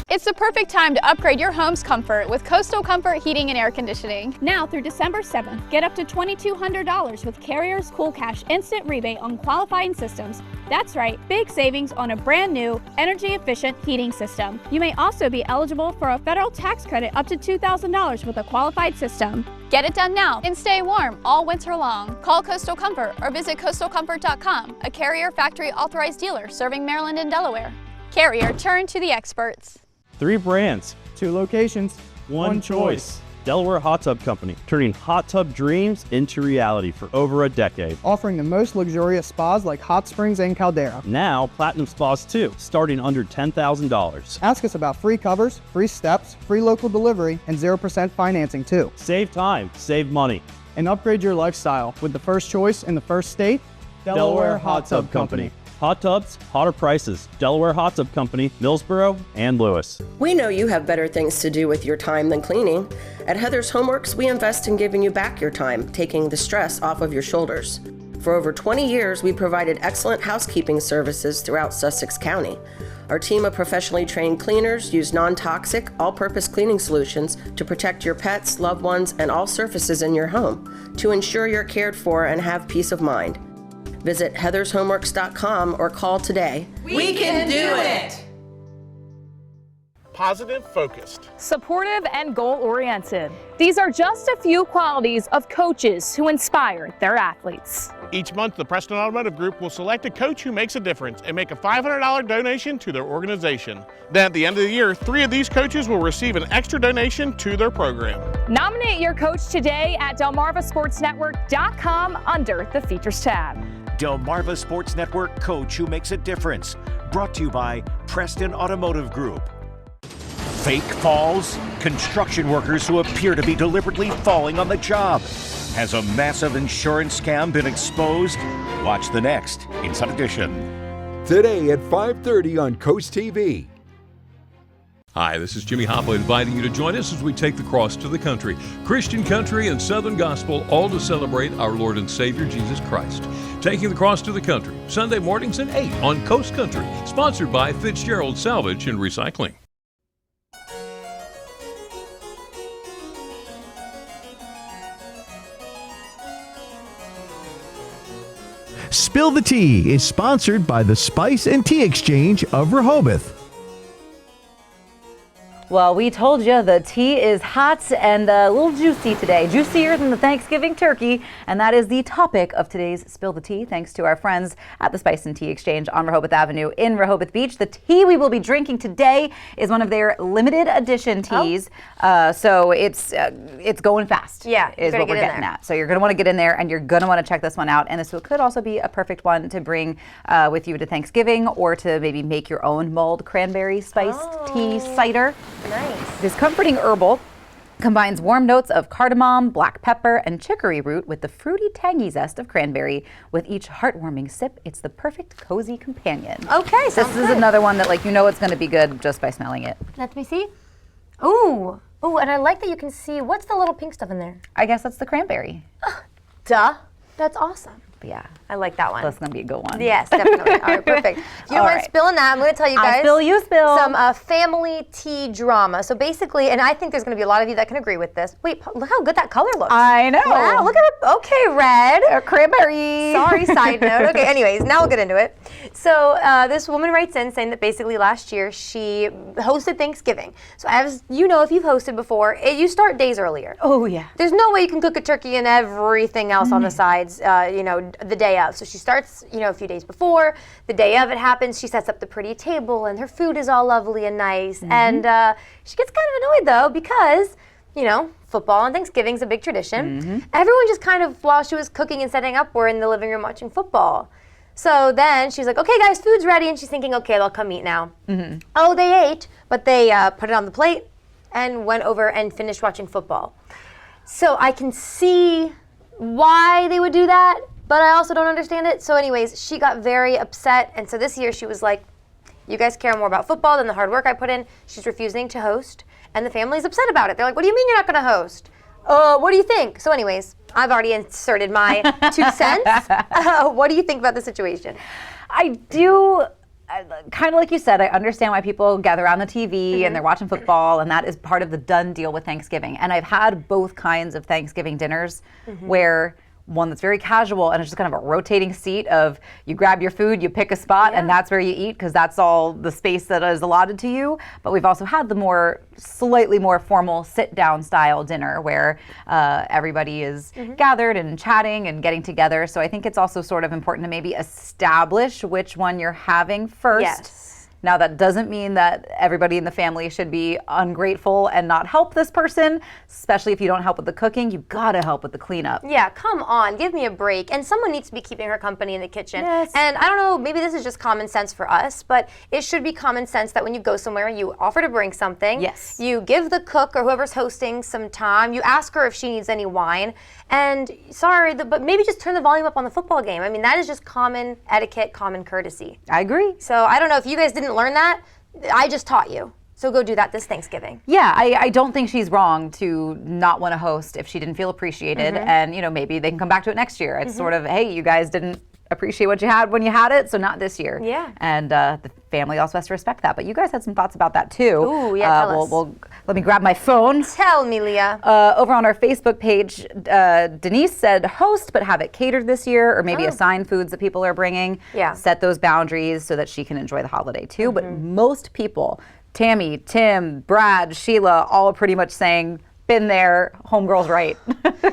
It's the perfect time to upgrade your home's comfort with Coastal Comfort Heating and Air Conditioning. Now through December 7th, get up to $2,200 with Carrier's Cool Cash Instant Rebate on qualifying systems. That's right, big savings on a brand new, energy-efficient heating system. You may also be eligible for a federal tax credit up to $2,000 with a qualified system. Get it done now and stay warm all winter long. Call Coastal Comfort or visit coastalcomfort.com, a Carrier factory authorized dealer serving Maryland and Delaware. Carrier, turn to the experts. 3 brands, 2 locations, 1 choice. Delaware Hot Tub Company, turning hot tub dreams into reality for over a decade. Offering the most luxurious spas like hot springs and caldera. Now, Platinum Spas too, starting under $10,000. Ask us about free covers, free steps, free local delivery, and 0% financing too. Save time, save money. And upgrade your lifestyle with the first choice in the first state, Delaware Hot Tub Company. Hot tubs, hotter prices. Delaware Hot Tub Company, Millsboro, and Lewis. We know you have better things to do with your time than cleaning. At Heather's Homeworks, we invest in giving you back your time, taking the stress off of your shoulders. For over 20 years, we provided excellent housekeeping services throughout Sussex County. Our team of professionally trained cleaners use non-toxic, all-purpose cleaning solutions to protect your pets, loved ones, and all surfaces in your home to ensure you're cared for and have peace of mind. Visit heathershomeworks.com or call today. We can do it! Positive, focused. Supportive and goal-oriented. These are just a few qualities of coaches who inspire their athletes. Each month, the Preston Automotive Group will select a coach who makes a difference and make a $500 donation to their organization. Then at the end of the year, 3 of these coaches will receive an extra donation to their program. Nominate your coach today at DelmarvaSportsNetwork.com under the Features tab. Delmarva Sports Network Coach Who Makes a Difference. Brought to you by Preston Automotive Group. Fake falls? Construction workers who appear to be deliberately falling on the job. Has a massive insurance scam been exposed? Watch the next Inside Edition. Today at 5:30 on Coast TV. Hi, this is Jimmy Hoppa inviting you to join us as we take the cross to the country. Christian country and Southern gospel, all to celebrate our Lord and Savior Jesus Christ. Taking the cross to the country, Sunday mornings at 8 on Coast Country. Sponsored by Fitzgerald Salvage and Recycling. Spill the Tea is sponsored by the Spice and Tea Exchange of Rehoboth. Well, we told you the tea is hot and a little juicy today, juicier than the Thanksgiving turkey, and that is the topic of today's Spill the Tea, thanks to our friends at the Spice and Tea Exchange on Rehoboth Avenue in Rehoboth Beach. The tea we will be drinking today is one of their limited edition teas, so it's going fast. Yeah, is what we're getting at. So you're going to want to get in there, and you're going to want to check this one out. And this could also be a perfect one to bring with you to Thanksgiving, or to maybe make your own mulled cranberry spiced tea cider. Nice. This comforting herbal combines warm notes of cardamom, black pepper, and chicory root with the fruity, tangy zest of cranberry. With each heartwarming sip, it's the perfect cozy companion. Okay, This is another one that, like, you know it's going to be good just by smelling it. Let me see. Ooh, and I like that you can see, what's the little pink stuff in there? I guess that's the cranberry. Duh. That's awesome. Yeah. I like that one. That's going to be a good one. Yes, definitely. All right, perfect. If you don't mind spilling that, I'm going to tell you guys. You spill. Some family tea drama. So basically, and I think there's going to be a lot of you that can agree with this. Wait, look how good that color looks. I know. Wow, look at it. Okay, red. Cranberry. Sorry, side note. Okay, anyways, now we'll get into it. So this woman writes in saying that basically last year she hosted Thanksgiving. So as you know, if you've hosted before, you start days earlier. Oh, yeah. There's no way you can cook a turkey and everything else on the sides, the day of. So she starts, a few days before. The day of it happens, she sets up the pretty table and her food is all lovely and nice. And she gets kind of annoyed though because, football on Thanksgiving's a big tradition. Everyone just kind of, while she was cooking and setting up, were in the living room watching football. So then she's like, okay guys, food's ready. And she's thinking, okay, they'll come eat now. Oh, they ate, but they put it on the plate and went over and finished watching football. So I can see why they would do that, but I also don't understand it. So anyways, she got very upset. And so this year she was like, you guys care more about football than the hard work I put in. She's refusing to host. And the family's upset about it. They're like, what do you mean you're not going to host? What do you think? So anyways, I've already inserted my 2 cents. What do you think about the situation? I do, kind of like you said, I understand why people gather around the TV and they're watching football, and that is part of the done deal with Thanksgiving. And I've had both kinds of Thanksgiving dinners where one that's very casual and it's just kind of a rotating seat of you grab your food, you pick a spot, and that's where you eat because that's all the space that is allotted to you. But we've also had the slightly more formal sit-down style dinner where everybody is gathered and chatting and getting together. So I think it's also sort of important to maybe establish which one you're having first. Yes. Now, that doesn't mean that everybody in the family should be ungrateful and not help this person, especially if you don't help with the cooking. You've got to help with the cleanup. Yeah, come on, give me a break. And someone needs to be keeping her company in the kitchen. Yes. And I don't know, maybe this is just common sense for us, but it should be common sense that when you go somewhere, you offer to bring something. Yes. You give the cook or whoever's hosting some time. You ask her if she needs any wine. And but maybe just turn the volume up on the football game. I mean, that is just common etiquette, common courtesy. I agree. So I don't know if you guys didn't learn that. I just taught you. So go do that this Thanksgiving. Yeah, I don't think she's wrong to not want to host if she didn't feel appreciated. And, maybe they can come back to it next year. It's sort of, hey, you guys didn't appreciate what you had when you had it, so not this year. Yeah. And the family also has to respect that. But you guys had some thoughts about that too. Ooh, yeah, tell us. Let me grab my phone. Tell me, Leah. Over on our Facebook page, Denise said host, but have it catered this year, or maybe assign foods that people are bringing. Yeah. Set those boundaries so that she can enjoy the holiday too. But most people, Tammy, Tim, Brad, Sheila, all are pretty much saying, been there, homegirl's right.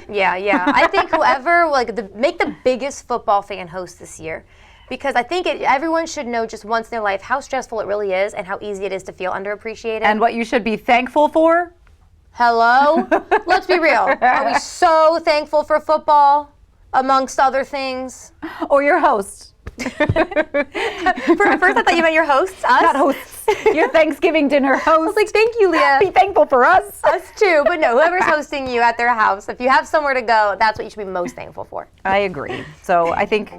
Yeah. I think whoever, make the biggest football fan host this year. Because I think everyone should know just once in their life how stressful it really is and how easy it is to feel underappreciated. And what you should be thankful for? Hello? Let's be real. Are we so thankful for football, amongst other things? Or your host? First, I thought you meant your hosts, us? Not hosts. Your Thanksgiving dinner host. I was like, thank you, Leah. Be thankful for us. Us too, but no, whoever's hosting you at their house, if you have somewhere to go, that's what you should be most thankful for. I agree. So I think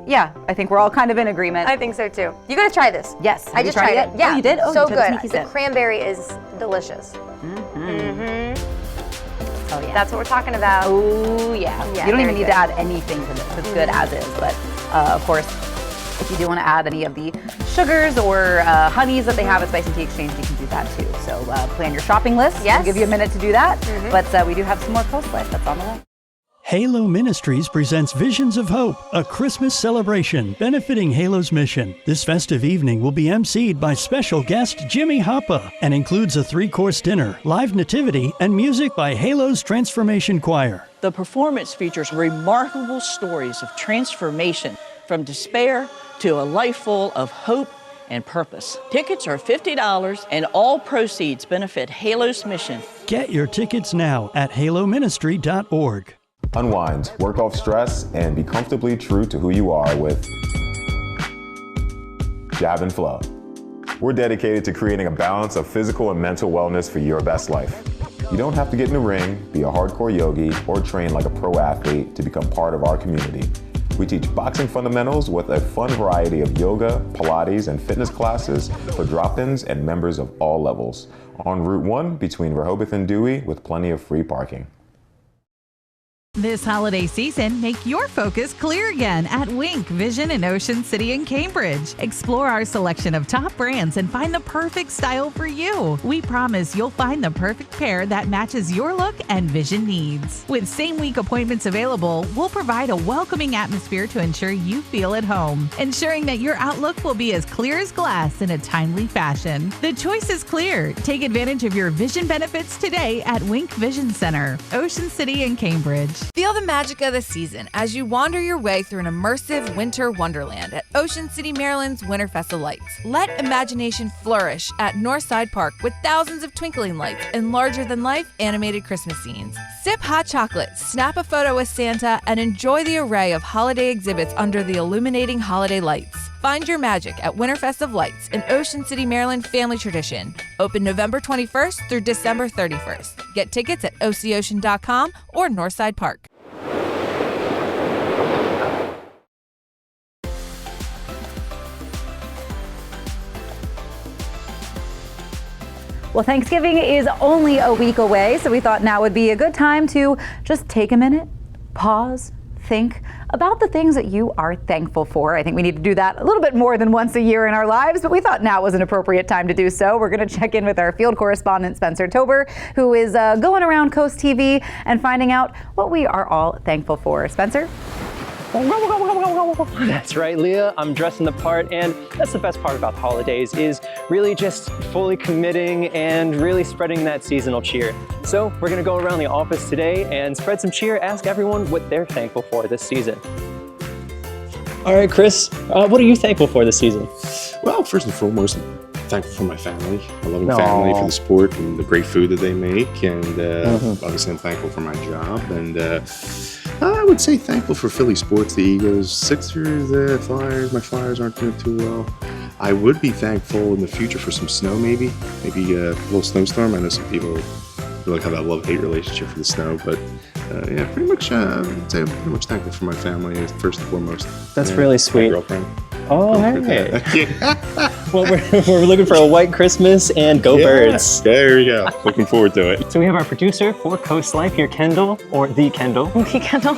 we're all kind of in agreement. I think so too. You gotta try this. Yes. I just tried it. Yeah. Oh, you did? Oh, so you took a good. sneaky The sip. cranberry is delicious. Oh yeah. That's what we're talking about. Oh yeah. You don't even need good. to add anything to this. It's good as is. But of course, if you do want to add any of the sugars or honeys that they have at Spice and Tea Exchange, you can do that too. So plan your shopping list. Yes. We'll give you a minute to do that. But we do have some more COASTLIFE that's on the way. Halo Ministries presents Visions of Hope, a Christmas celebration benefiting Halo's mission. This festive evening will be emceed by special guest Jimmy Hoppa and includes a 3-course dinner, live nativity, and music by Halo's Transformation Choir. The performance features remarkable stories of transformation from despair to a life full of hope and purpose. Tickets are $50 and all proceeds benefit Halo's mission. Get your tickets now at haloministry.org. Unwind, work off stress, and be comfortably true to who you are with Jab and Flow. We're dedicated to creating a balance of physical and mental wellness for your best life. You don't have to get in the ring, be a hardcore yogi, or train like a pro athlete to become part of our community. We teach boxing fundamentals with a fun variety of yoga, Pilates, and fitness classes for drop-ins and members of all levels. On Route 1 between Rehoboth and Dewey with plenty of free parking. This holiday season, make your focus clear again at Wink Vision in Ocean City and Cambridge. Explore our selection of top brands and find the perfect style for you. We promise you'll find the perfect pair that matches your look and vision needs. With same-week appointments available, we'll provide a welcoming atmosphere to ensure you feel at home, ensuring that your outlook will be as clear as glass in a timely fashion. The choice is clear. Take advantage of your vision benefits today at Wink Vision Center, Ocean City and Cambridge. Feel the magic of the season as you wander your way through an immersive winter wonderland at Ocean City, Maryland's Winterfest of Lights. Let imagination flourish at Northside Park with thousands of twinkling lights and larger-than-life animated Christmas scenes. Sip hot chocolate, snap a photo with Santa, and enjoy the array of holiday exhibits under the illuminating holiday lights. Find your magic at Winterfest of Lights, an Ocean City, Maryland family tradition. Open November 21st through December 31st. Get tickets at ococean.com or Northside Park. Well, Thanksgiving is only a week away, so we thought now would be a good time to just take a minute, pause, think about the things that you are thankful for. I think we need to do that a little bit more than once a year in our lives, but we thought now was an appropriate time to do so. We're going to check in with our field correspondent, Spencer Tober, who is going around Coast TV and finding out what we are all thankful for. Spencer? That's right, Leah. I'm dressing the part, and that's the best part about the holidays is really just fully committing and really spreading that seasonal cheer. So we're going to go around the office today and spread some cheer, ask everyone what they're thankful for this season. All right, Chris, what are you thankful for this season? Well, first and foremost, I'm thankful for my family, my loving family, for the sport and the great food that they make, and obviously I'm thankful for my job, and I would say thankful for Philly sports, the Eagles, Sixers, the Flyers. My Flyers aren't doing too well. I would be thankful in the future for some snow, maybe a little snowstorm. I know some people really have that love-hate relationship for the snow, but yeah, pretty much, I'd say I'm pretty much thankful for my family first and foremost. That's really sweet. My girlfriend. Oh, hey. Well, we're looking for a white Christmas and go Birds. There you go. Looking forward to it. So we have our producer for Coast Life here, Kendall, or the Kendall. The Kendall.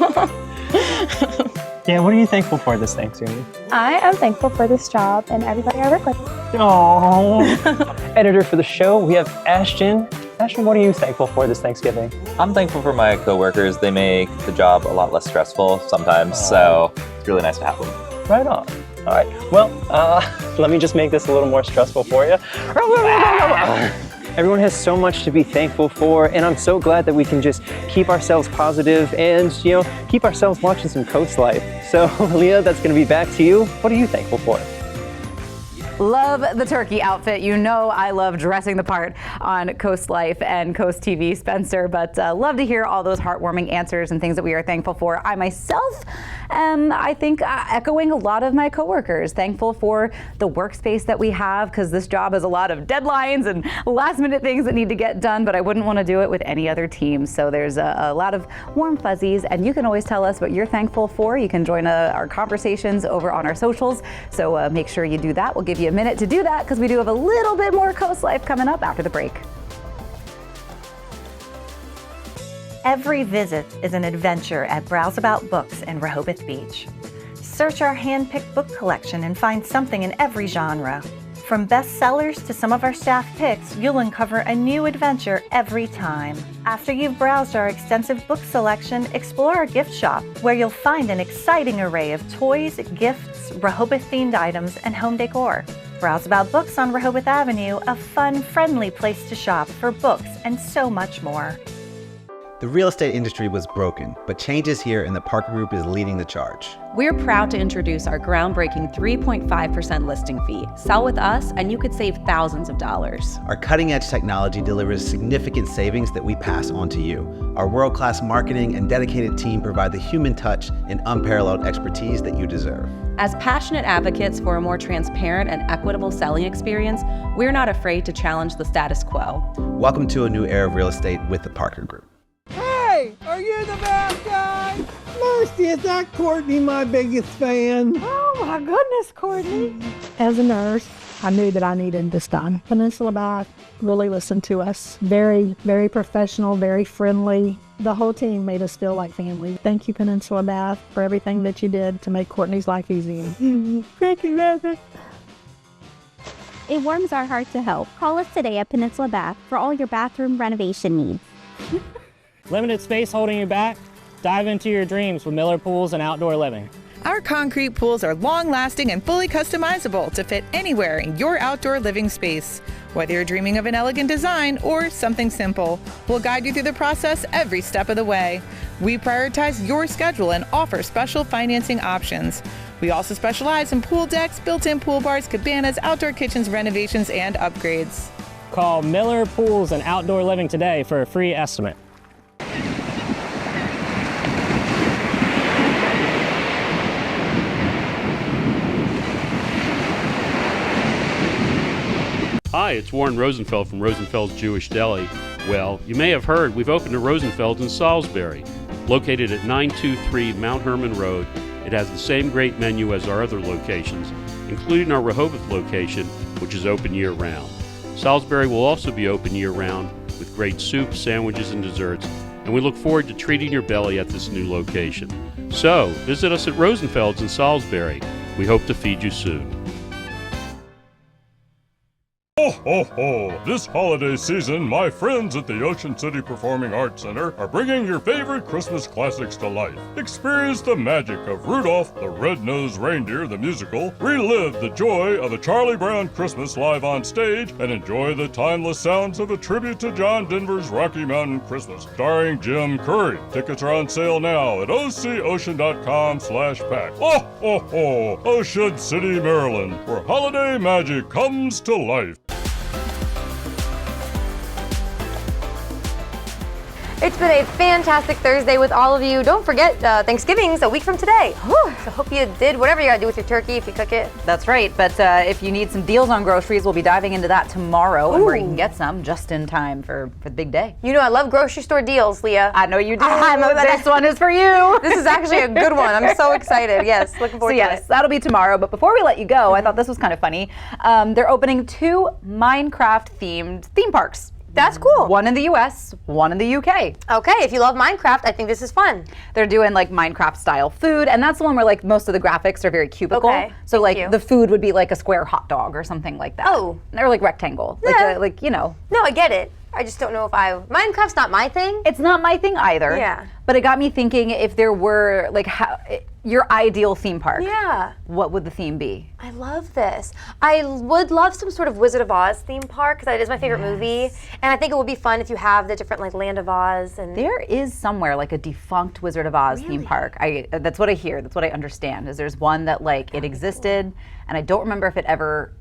Yeah, what are you thankful for this Thanksgiving? I am thankful for this job and everybody I work with. Aww. Editor for the show, we have Ashton. Ashton, what are you thankful for this Thanksgiving? I'm thankful for my coworkers. They make the job a lot less stressful sometimes, so it's really nice to have them. Right on. All right, well, let me just make this a little more stressful for you. Everyone has so much to be thankful for, and I'm so glad that we can just keep ourselves positive and, keep ourselves watching some Coast Life. So, Leah, that's going to be back to you. What are you thankful for? Love the turkey outfit. You know I love dressing the part on Coast Life and Coast TV, Spencer, but love to hear all those heartwarming answers and things that we are thankful for. I myself am, I think, echoing a lot of my coworkers. Thankful for the workspace that we have, because this job has a lot of deadlines and last-minute things that need to get done, but I wouldn't want to do it with any other team. So there's a lot of warm fuzzies, and you can always tell us what you're thankful for. You can join our conversations over on our socials, so make sure you do that. We'll give you a minute to do that because we do have a little bit more Coast Life coming up after the break. Every visit is an adventure at Browse About Books in Rehoboth Beach. Search our hand-picked book collection and find something in every genre. From bestsellers to some of our staff picks, you'll uncover a new adventure every time. After you've browsed our extensive book selection, explore our gift shop, where you'll find an exciting array of toys, gifts, Rehoboth-themed items, and home decor. Browse About Books on Rehoboth Avenue, a fun, friendly place to shop for books and so much more. The real estate industry was broken, but change is here and the Parker Group is leading the charge. We're proud to introduce our groundbreaking 3.5% listing fee. Sell with us and you could save thousands of dollars. Our cutting-edge technology delivers significant savings that we pass on to you. Our world-class marketing and dedicated team provide the human touch and unparalleled expertise that you deserve. As passionate advocates for a more transparent and equitable selling experience, we're not afraid to challenge the status quo. Welcome to a new era of real estate with the Parker Group. Hey, are you the bad guy? Mercy, is that Courtney my biggest fan? Oh my goodness, Courtney. As a nurse, I knew that I needed this done. Peninsula Bath really listened to us. Very, very professional, very friendly. The whole team made us feel like family. Thank you, Peninsula Bath, for everything that you did to make Courtney's life easy. Thank you, Leslie. It warms our heart to help. Call us today at Peninsula Bath for all your bathroom renovation needs. Limited space holding you back? Dive into your dreams with Miller Pools and Outdoor Living. Our concrete pools are long-lasting and fully customizable to fit anywhere in your outdoor living space. Whether you're dreaming of an elegant design or something simple, we'll guide you through the process every step of the way. We prioritize your schedule and offer special financing options. We also specialize in pool decks, built-in pool bars, cabanas, outdoor kitchens, renovations, and upgrades. Call Miller Pools and Outdoor Living today for a free estimate. Hi, it's Warren Rosenfeld from Rosenfeld's Jewish Deli. Well, you may have heard we've opened a Rosenfeld's in Salisbury. Located at 923 Mount Herman Road, it has the same great menu as our other locations, including our Rehoboth location, which is open year-round. Salisbury will also be open year-round with great soups, sandwiches, and desserts, and we look forward to treating your belly at this new location. So, visit us at Rosenfeld's in Salisbury. We hope to feed you soon. Ho, ho, ho! This holiday season, my friends at the Ocean City Performing Arts Center are bringing your favorite Christmas classics to life. Experience the magic of Rudolph the Red-Nosed Reindeer, the musical, relive the joy of a Charlie Brown Christmas live on stage, and enjoy the timeless sounds of a tribute to John Denver's Rocky Mountain Christmas, starring Jim Curry. Tickets are on sale now at ococean.com/pack. Ho, ho, ho! Ocean City, Maryland, where holiday magic comes to life. It's been a fantastic Thursday with all of you. Don't forget, Thanksgiving's a week from today. So hope you did whatever you gotta do with your turkey if you cook it. That's right, but if you need some deals on groceries, we'll be diving into that tomorrow and where you can get some just in time for the big day. You know I love grocery store deals, Leah. I know you do. I know that. This one is for you. This is actually a good one. I'm so excited. Yes, looking forward to it. That'll be tomorrow. But before we let you go, I thought this was kind of funny. They're opening 2 Minecraft-themed theme parks. That's cool. One in the US, one in the UK. Okay, if you love Minecraft, I think this is fun. They're doing like Minecraft style food, and that's the one where like most of the graphics are very cubicle. Okay, so like the food would be like a square hot dog or something like that. Oh. Or like rectangle. Yeah. Like you know. No, I get it. I just don't know if Minecraft's not my thing. It's not my thing either. Yeah. But it got me thinking if there were like your ideal theme park. Yeah. What would the theme be? I love this. I would love some sort of Wizard of Oz theme park because it is my favorite movie, and I think it would be fun if you have the different like Land of Oz and. There is somewhere like a defunct Wizard of Oz theme park. That's what I hear. That's what I understand. Is there's one that like it existed, and I don't remember if it ever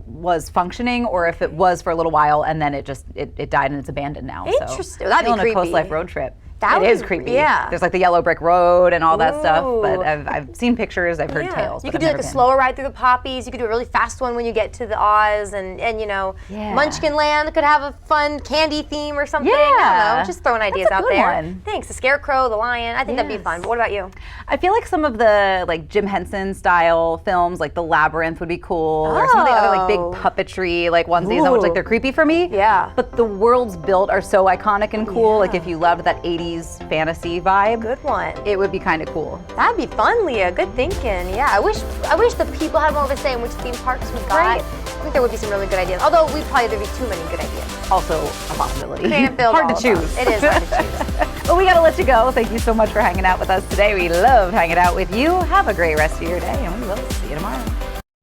was functioning or if it was for a little while and then it died and it's abandoned now. Interesting. So, That'd be on creepy. a COASTLIFE road trip. That it would is creepy. Yeah. There's like the yellow brick road and all that stuff, but Ooh. I've seen pictures, I've heard tales. You but could do I've like a never slower ride through the poppies. You could do a really fast one when you get to the Oz, and you know, Munchkin Land could have a fun candy theme or something. I don't know, just throwing ideas out there. One. Thanks. The Scarecrow, the Lion. I think that'd be fun. But what about you? I feel like some of the like Jim Henson style films, like The Labyrinth, would be cool, or some of the other like big puppetry like onesies, which like they're creepy for me. Yeah. But the worlds built are so iconic and cool. Like if you loved that '80s 80s fantasy vibe. Good one. It would be kind of cool. That'd be fun, Leah. Good thinking. Yeah, I wish the people had more of a say in which theme parks we got. Right. I think there would be some really good ideas. Although there'd be too many good ideas. Also a possibility. Can't build hard all to of choose. them. It is hard to choose. Well, we gotta let you go. Thank you so much for hanging out with us today. We love hanging out with you. Have a great rest of your day, and we will see you